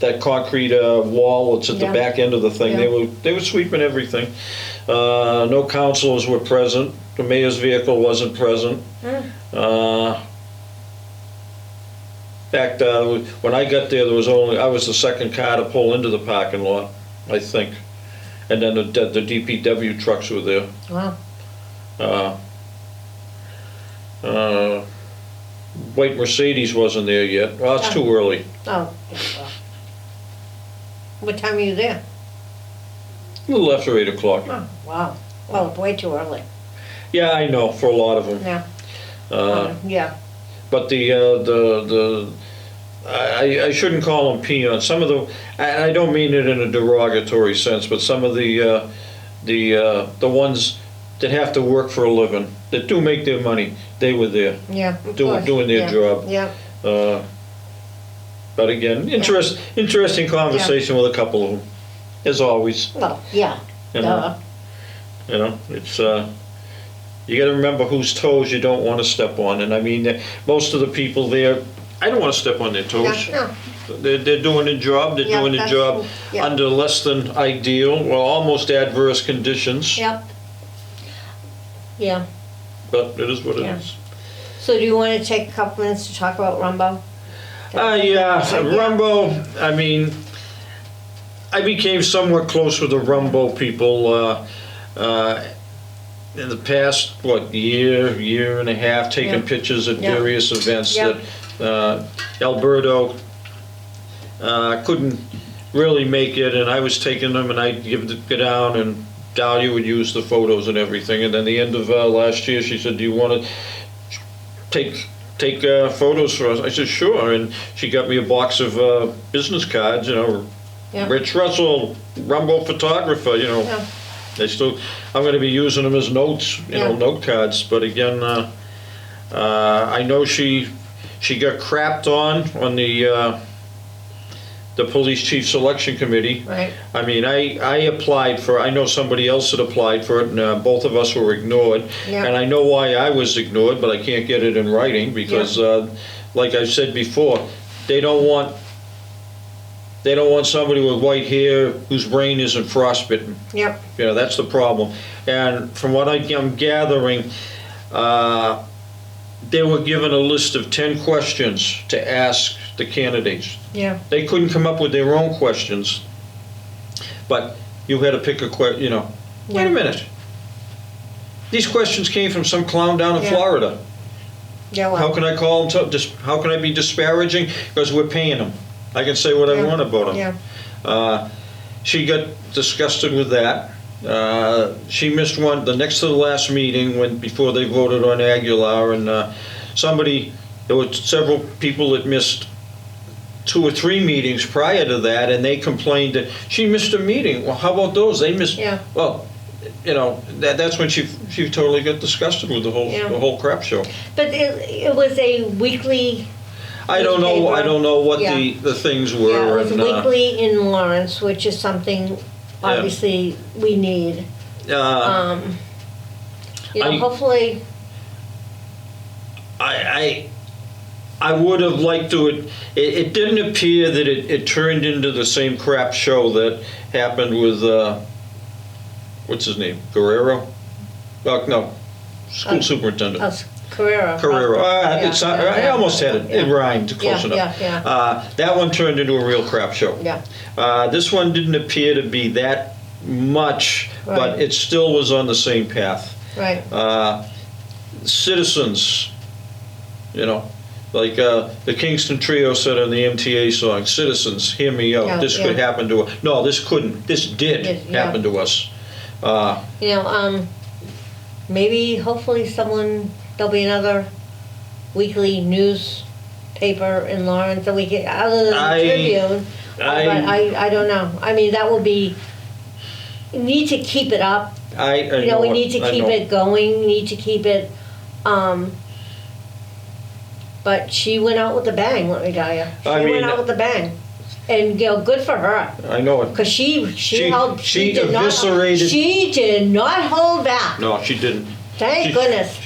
that concrete wall that's at the back end of the thing. Yeah. They were sweeping everything. No councilors were present. The mayor's vehicle wasn't present. In fact, when I got there, I was the second car to pull into the parking lot, I think. And then the DPW trucks were there. Wow. White Mercedes wasn't there yet. Well, it's too early. Oh. Well. What time are you there? A little after 8 o'clock. Oh, wow. Well, it's way too early. Yeah, I know, for a lot of them. Yeah. Yeah. But the I shouldn't call them peanuts. Some of the, and I don't mean it in a derogatory sense, but some of the ones that have to work for a living, that do make their money, they were there. Yeah, doing their job. Yeah. But again, interesting conversation with a couple of them, as always. Well, yeah. You know, it's you got to remember whose toes you don't want to step on, and I mean, most of the people there, I don't want to step on their toes. No. They're doing a job. They're doing a job under less than ideal, well, almost adverse conditions. Yep. Yeah. But it is what it is. So do you want to take a couple minutes to talk about Rumbo? Yeah, Rumbo, I mean, I became somewhat close with the Rumbo people in the past, year and a half, taking pictures at various events that Alberto couldn't really make it, and I was taking them, and I'd go down, and Dahlia would use the photos and everything, and then the end of last year, she said, do you want to take photos for us? I said, sure, and she got me a box of business cards, Rich Russell, Rumbo photographer, I'm going to be using them as notes, note cards, but again, I know she got crapped on the police chief selection committee. Right. I mean, I applied for, I know somebody else had applied for it, and both of us were ignored. Yeah. And I know why I was ignored, but I can't get it in writing because, like I said before, they don't want somebody with white hair whose brain isn't frostbitten. Yep. That's the problem. And from what I'm gathering, they were given a list of 10 questions to ask the candidates. Yeah. They couldn't come up with their own questions, but you had to pick a question, Wait a minute. These questions came from some clown down in Florida. Yeah, well. How can I call them, how can I be disparaging? Because we're paying them. I can say what I want about them. Yeah. She got disgusted with that. She missed one, the next to the last meeting before they voted on Aguilar, and there were several people that missed 2 or 3 meetings prior to that, and they complained that she missed a meeting. Well, how about those? They missed. Yeah. Well, that's when she totally got disgusted with the whole crap show. But it was a weekly. I don't know what the things were. Yeah, it was weekly in Lawrence, which is something obviously we need. Hopefully. I would have liked to. It didn't appear that it turned into the same crap show that happened with what's his name, Guerrero? No, school superintendent. Carrero. I almost had it. It rhymed close enough. That one turned into a real crap show. Yeah. This one didn't appear to be that much, but it still was on the same path. Right. Citizens, like the Kingston Trio said on the MTA song, "Citizens, hear me out. This could happen to us." No, this couldn't. This did happen to us. Maybe, hopefully, there'll be another weekly newspaper in Lawrence that we get, other than the Tribune. But I don't know. I mean, that would be. We need to keep it up. We need to keep it going. We need to keep it. But she went out with a bang, let me tell you. She went out with a bang. And, good for her. I know it. Because she eviscerated. She did not hold back. No, she didn't. Thank goodness.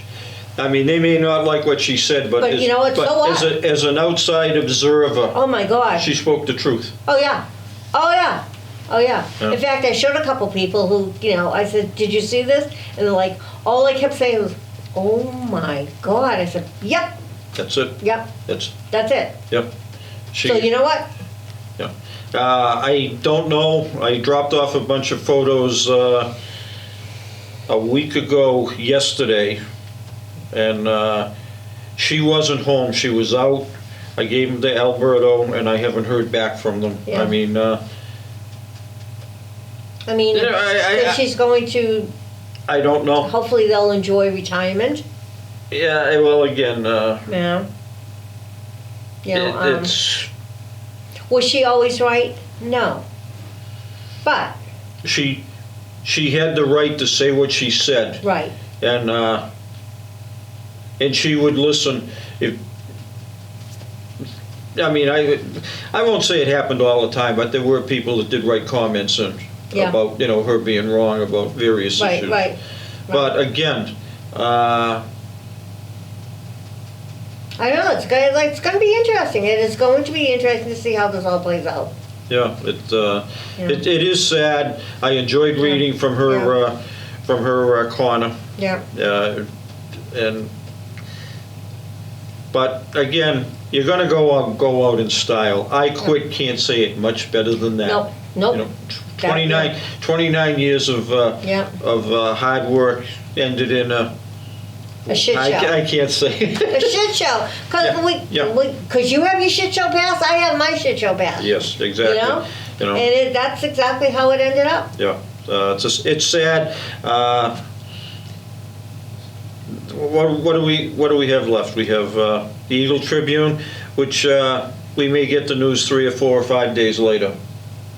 I mean, they may not like what she said, but so what? As an outside observer, oh my God, she spoke the truth. Oh yeah. In fact, I showed a couple people who, I said, "Did you see this?" And they're like, all they kept saying was, "Oh my God!" I said, "Yep." That's it. Yep. That's it. Yep. So you know what? Yeah. I don't know. I dropped off a bunch of photos a week ago yesterday, and she wasn't home. She was out. I gave them to Alberto, and I haven't heard back from them. Yeah. I mean, she's going to. I don't know. Hopefully, they'll enjoy retirement. Yeah. Well, again. Yeah. You know, it's... Was she always right? No. But... She had the right to say what she said. Right. And she would listen. I mean, I won't say it happened all the time, but there were people that did write comments about, you know, her being wrong about various issues. Right. But again, I don't know. It's going to be interesting. It is going to be interesting to see how this all plays out. Yeah, it is sad. I enjoyed reading from her corner. Yeah. But again, you're going to go out in style. I Quit can't say it much better than that. Nope. You know, 29 years of hard work ended in a shit show. I can't say it. A shit show. Because you have your shit show pass, I have my shit show pass. Yes, exactly. You know? And that's exactly how it ended up. Yeah. It's sad. What do we have left? We have the Eagle Tribune, which we may get the news 3 or 4 or 5 days later.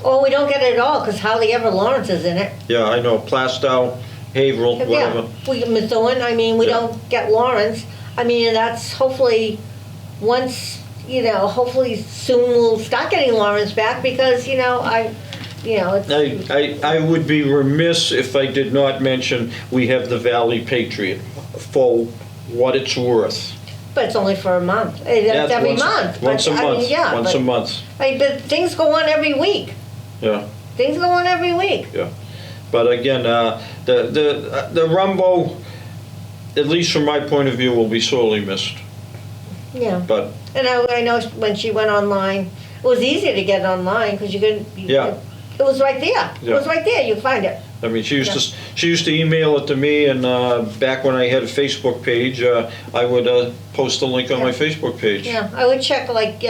Oh, we don't get it at all because hardly ever Lawrence is in it. Yeah, I know. Plastow, Haverhill, whatever. We Methuen. I mean, we don't get Lawrence. I mean, that's hopefully once, you know, hopefully soon we'll start getting Lawrence back because, you know, I would be remiss if I did not mention we have the Valley Patriot for what it's worth. But it's only for a month. It's every month. Once a month. Once a month. But things go on every week. Yeah. Things go on every week. Yeah. But again, the Rumbo, at least from my point of view, will be sorely missed. Yeah. But. And I know when she went online, it was easy to get online because you couldn't. It was right there. Yeah. It was right there. You find it. I mean, she used to email it to me, and back when I had a Facebook page, I would post a link on my Facebook page. Yeah, I would check the 1st,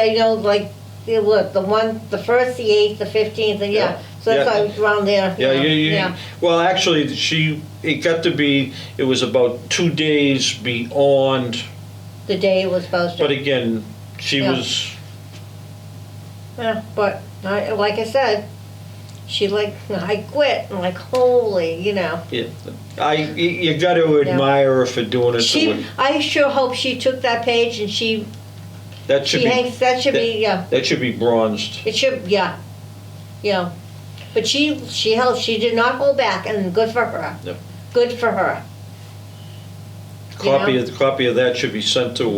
the 8th, the 15th, and so that's around there. Yeah. Well, actually, it was about 2 days beyond the day it was supposed to. But again, she was. Yeah, but like I said. She I quit. I'm like, holy, you know. Yeah, you got to admire her for doing it. I sure hope she took that page and That should be bronzed. It should, yeah. But she did not hold back, and good for her. Yeah. Good for her. Copy of that should be sent to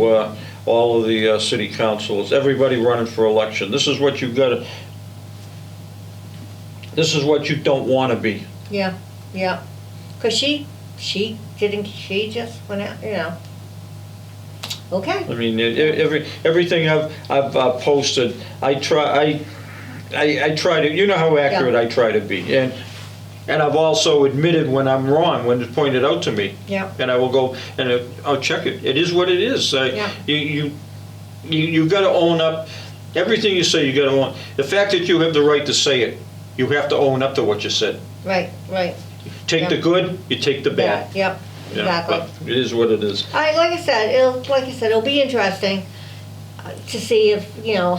all of the city councilors, everybody running for election. This is what you've got to. This is what you don't want to be. Yeah. Because she just went out, you know. Okay. I mean, everything I've posted, I try to, you know how accurate I try to be. And I've also admitted when I'm wrong, when it's pointed out to me. Yeah. And I will go and I'll check it. It is what it is. You got to own up. Everything you say, you got to own. The fact that you have the right to say it, you have to own up to what you said. Right. Take the good, you take the bad. Yep. Exactly. But it is what it is. Like I said, it'll be interesting to see if,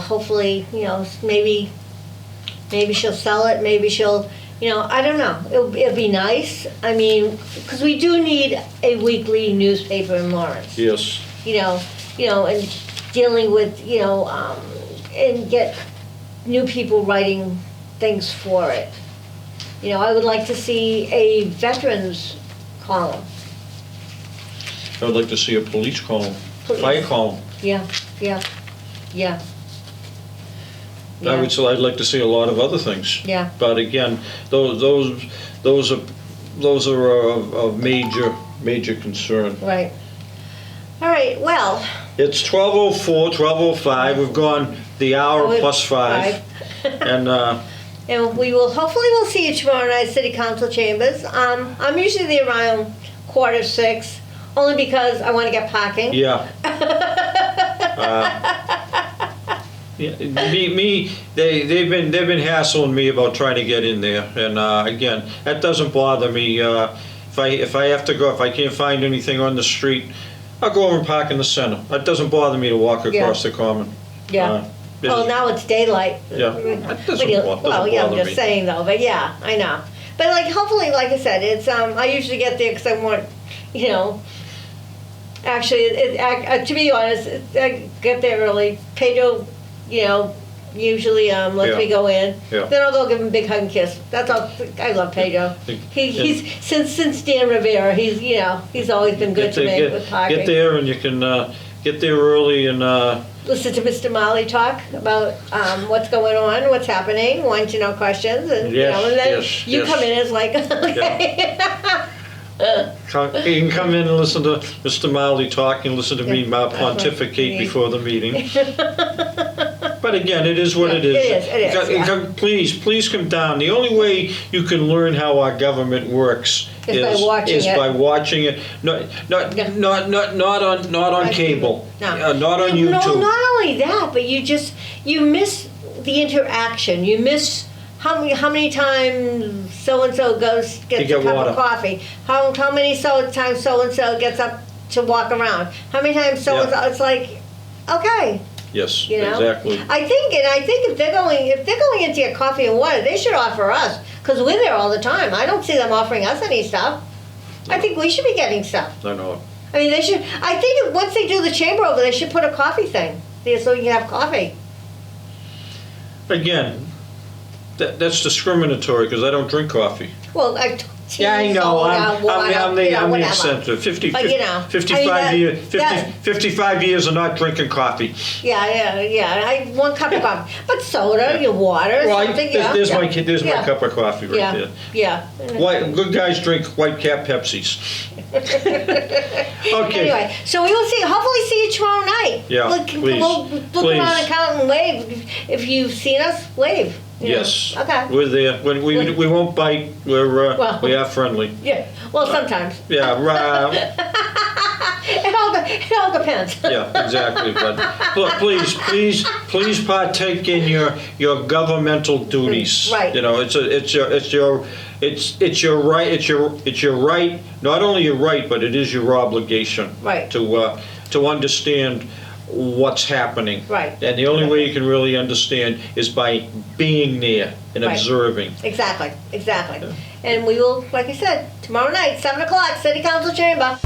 hopefully, maybe she'll sell it, maybe she'll, I don't know. It'll be nice. I mean, because we do need a weekly newspaper in Lawrence. Yes. And dealing with, and get new people writing things for it. I would like to see a veterans column. I would like to see a police column, fire column. Yeah. I'd like to see a lot of other things. Yeah. But again, those are of major concern. Right. All right. Well. It's 12:04, 12:05. We've gone the hour plus 5. And hopefully we'll see you tomorrow night at City Council Chambers. I'm usually there around 5:45, only because I want to get parking. Yeah. They've been hassling me about trying to get in there, and again, that doesn't bother me. If I have to go, if I can't find anything on the street, I'll go over and park in the center. That doesn't bother me to walk across the common. Uh, Well, now it's daylight. Yeah, that doesn't Well, yeah, I'm bother just me. saying though, but yeah, I know. But like, hopefully, like I said, it's, I usually get there because I want, you know, actually, to be honest, I get there early. Pedro, you know, usually lets me go in. Yeah. Then I'll go give him a big hug and kiss. That's all. I love Pedro. He's since Dan Rivera. He's, you know, he's always been good to me with parking. Get there and you can get there early and. Listen to Mr. Marley talk about what's going on, what's happening, want to know questions, and Yes, you know, and then yes, you yes. come in as like, okay. You can come in and listen to Mr. Marley talk and listen to me pontificate before the meeting. But again, it is what it is. It is. Please come down. The only way you can learn how our government works is by watching it. Not on cable. No. Not on YouTube. No, not only that, but you miss the interaction. You miss how many times so and so gets a cup of coffee. How many times so and so gets up to walk around. How many times so and so. It's like, okay. Yes, you know? exactly. I think if they're going into your coffee and water, they should offer us, because we're there all the time. I don't see them offering us any stuff. No. I think we should be getting stuff. I know. I mean, they should. I think once they do the chamber over, they should put a coffee thing there so you can have coffee. Again, that's discriminatory because I don't drink coffee. Well, yeah, I know. I'm the incentive. 55 years of not drinking coffee. Yeah. One cup of coffee, but soda, your water, something. There's my cup of coffee right there. Yeah. Good guys drink White Cap Pepsis. Okay. Anyway, so we will hopefully see you tomorrow night. Yeah, please. We'll look around and count and wave. If you've seen us, wave. Yes. Okay. We're there. We won't bite. We are friendly. Yeah. Well, sometimes. Yeah. It all depends. Yeah, exactly. But please partake in your governmental duties. Right. You know, it's your right. It's your right. Not only your right, but it is your obligation. Right. To understand what's happening. Right. And the only way you can really understand is by being there and observing. Exactly. And we will, like I said, tomorrow night, 7 o'clock, City Council Chamber.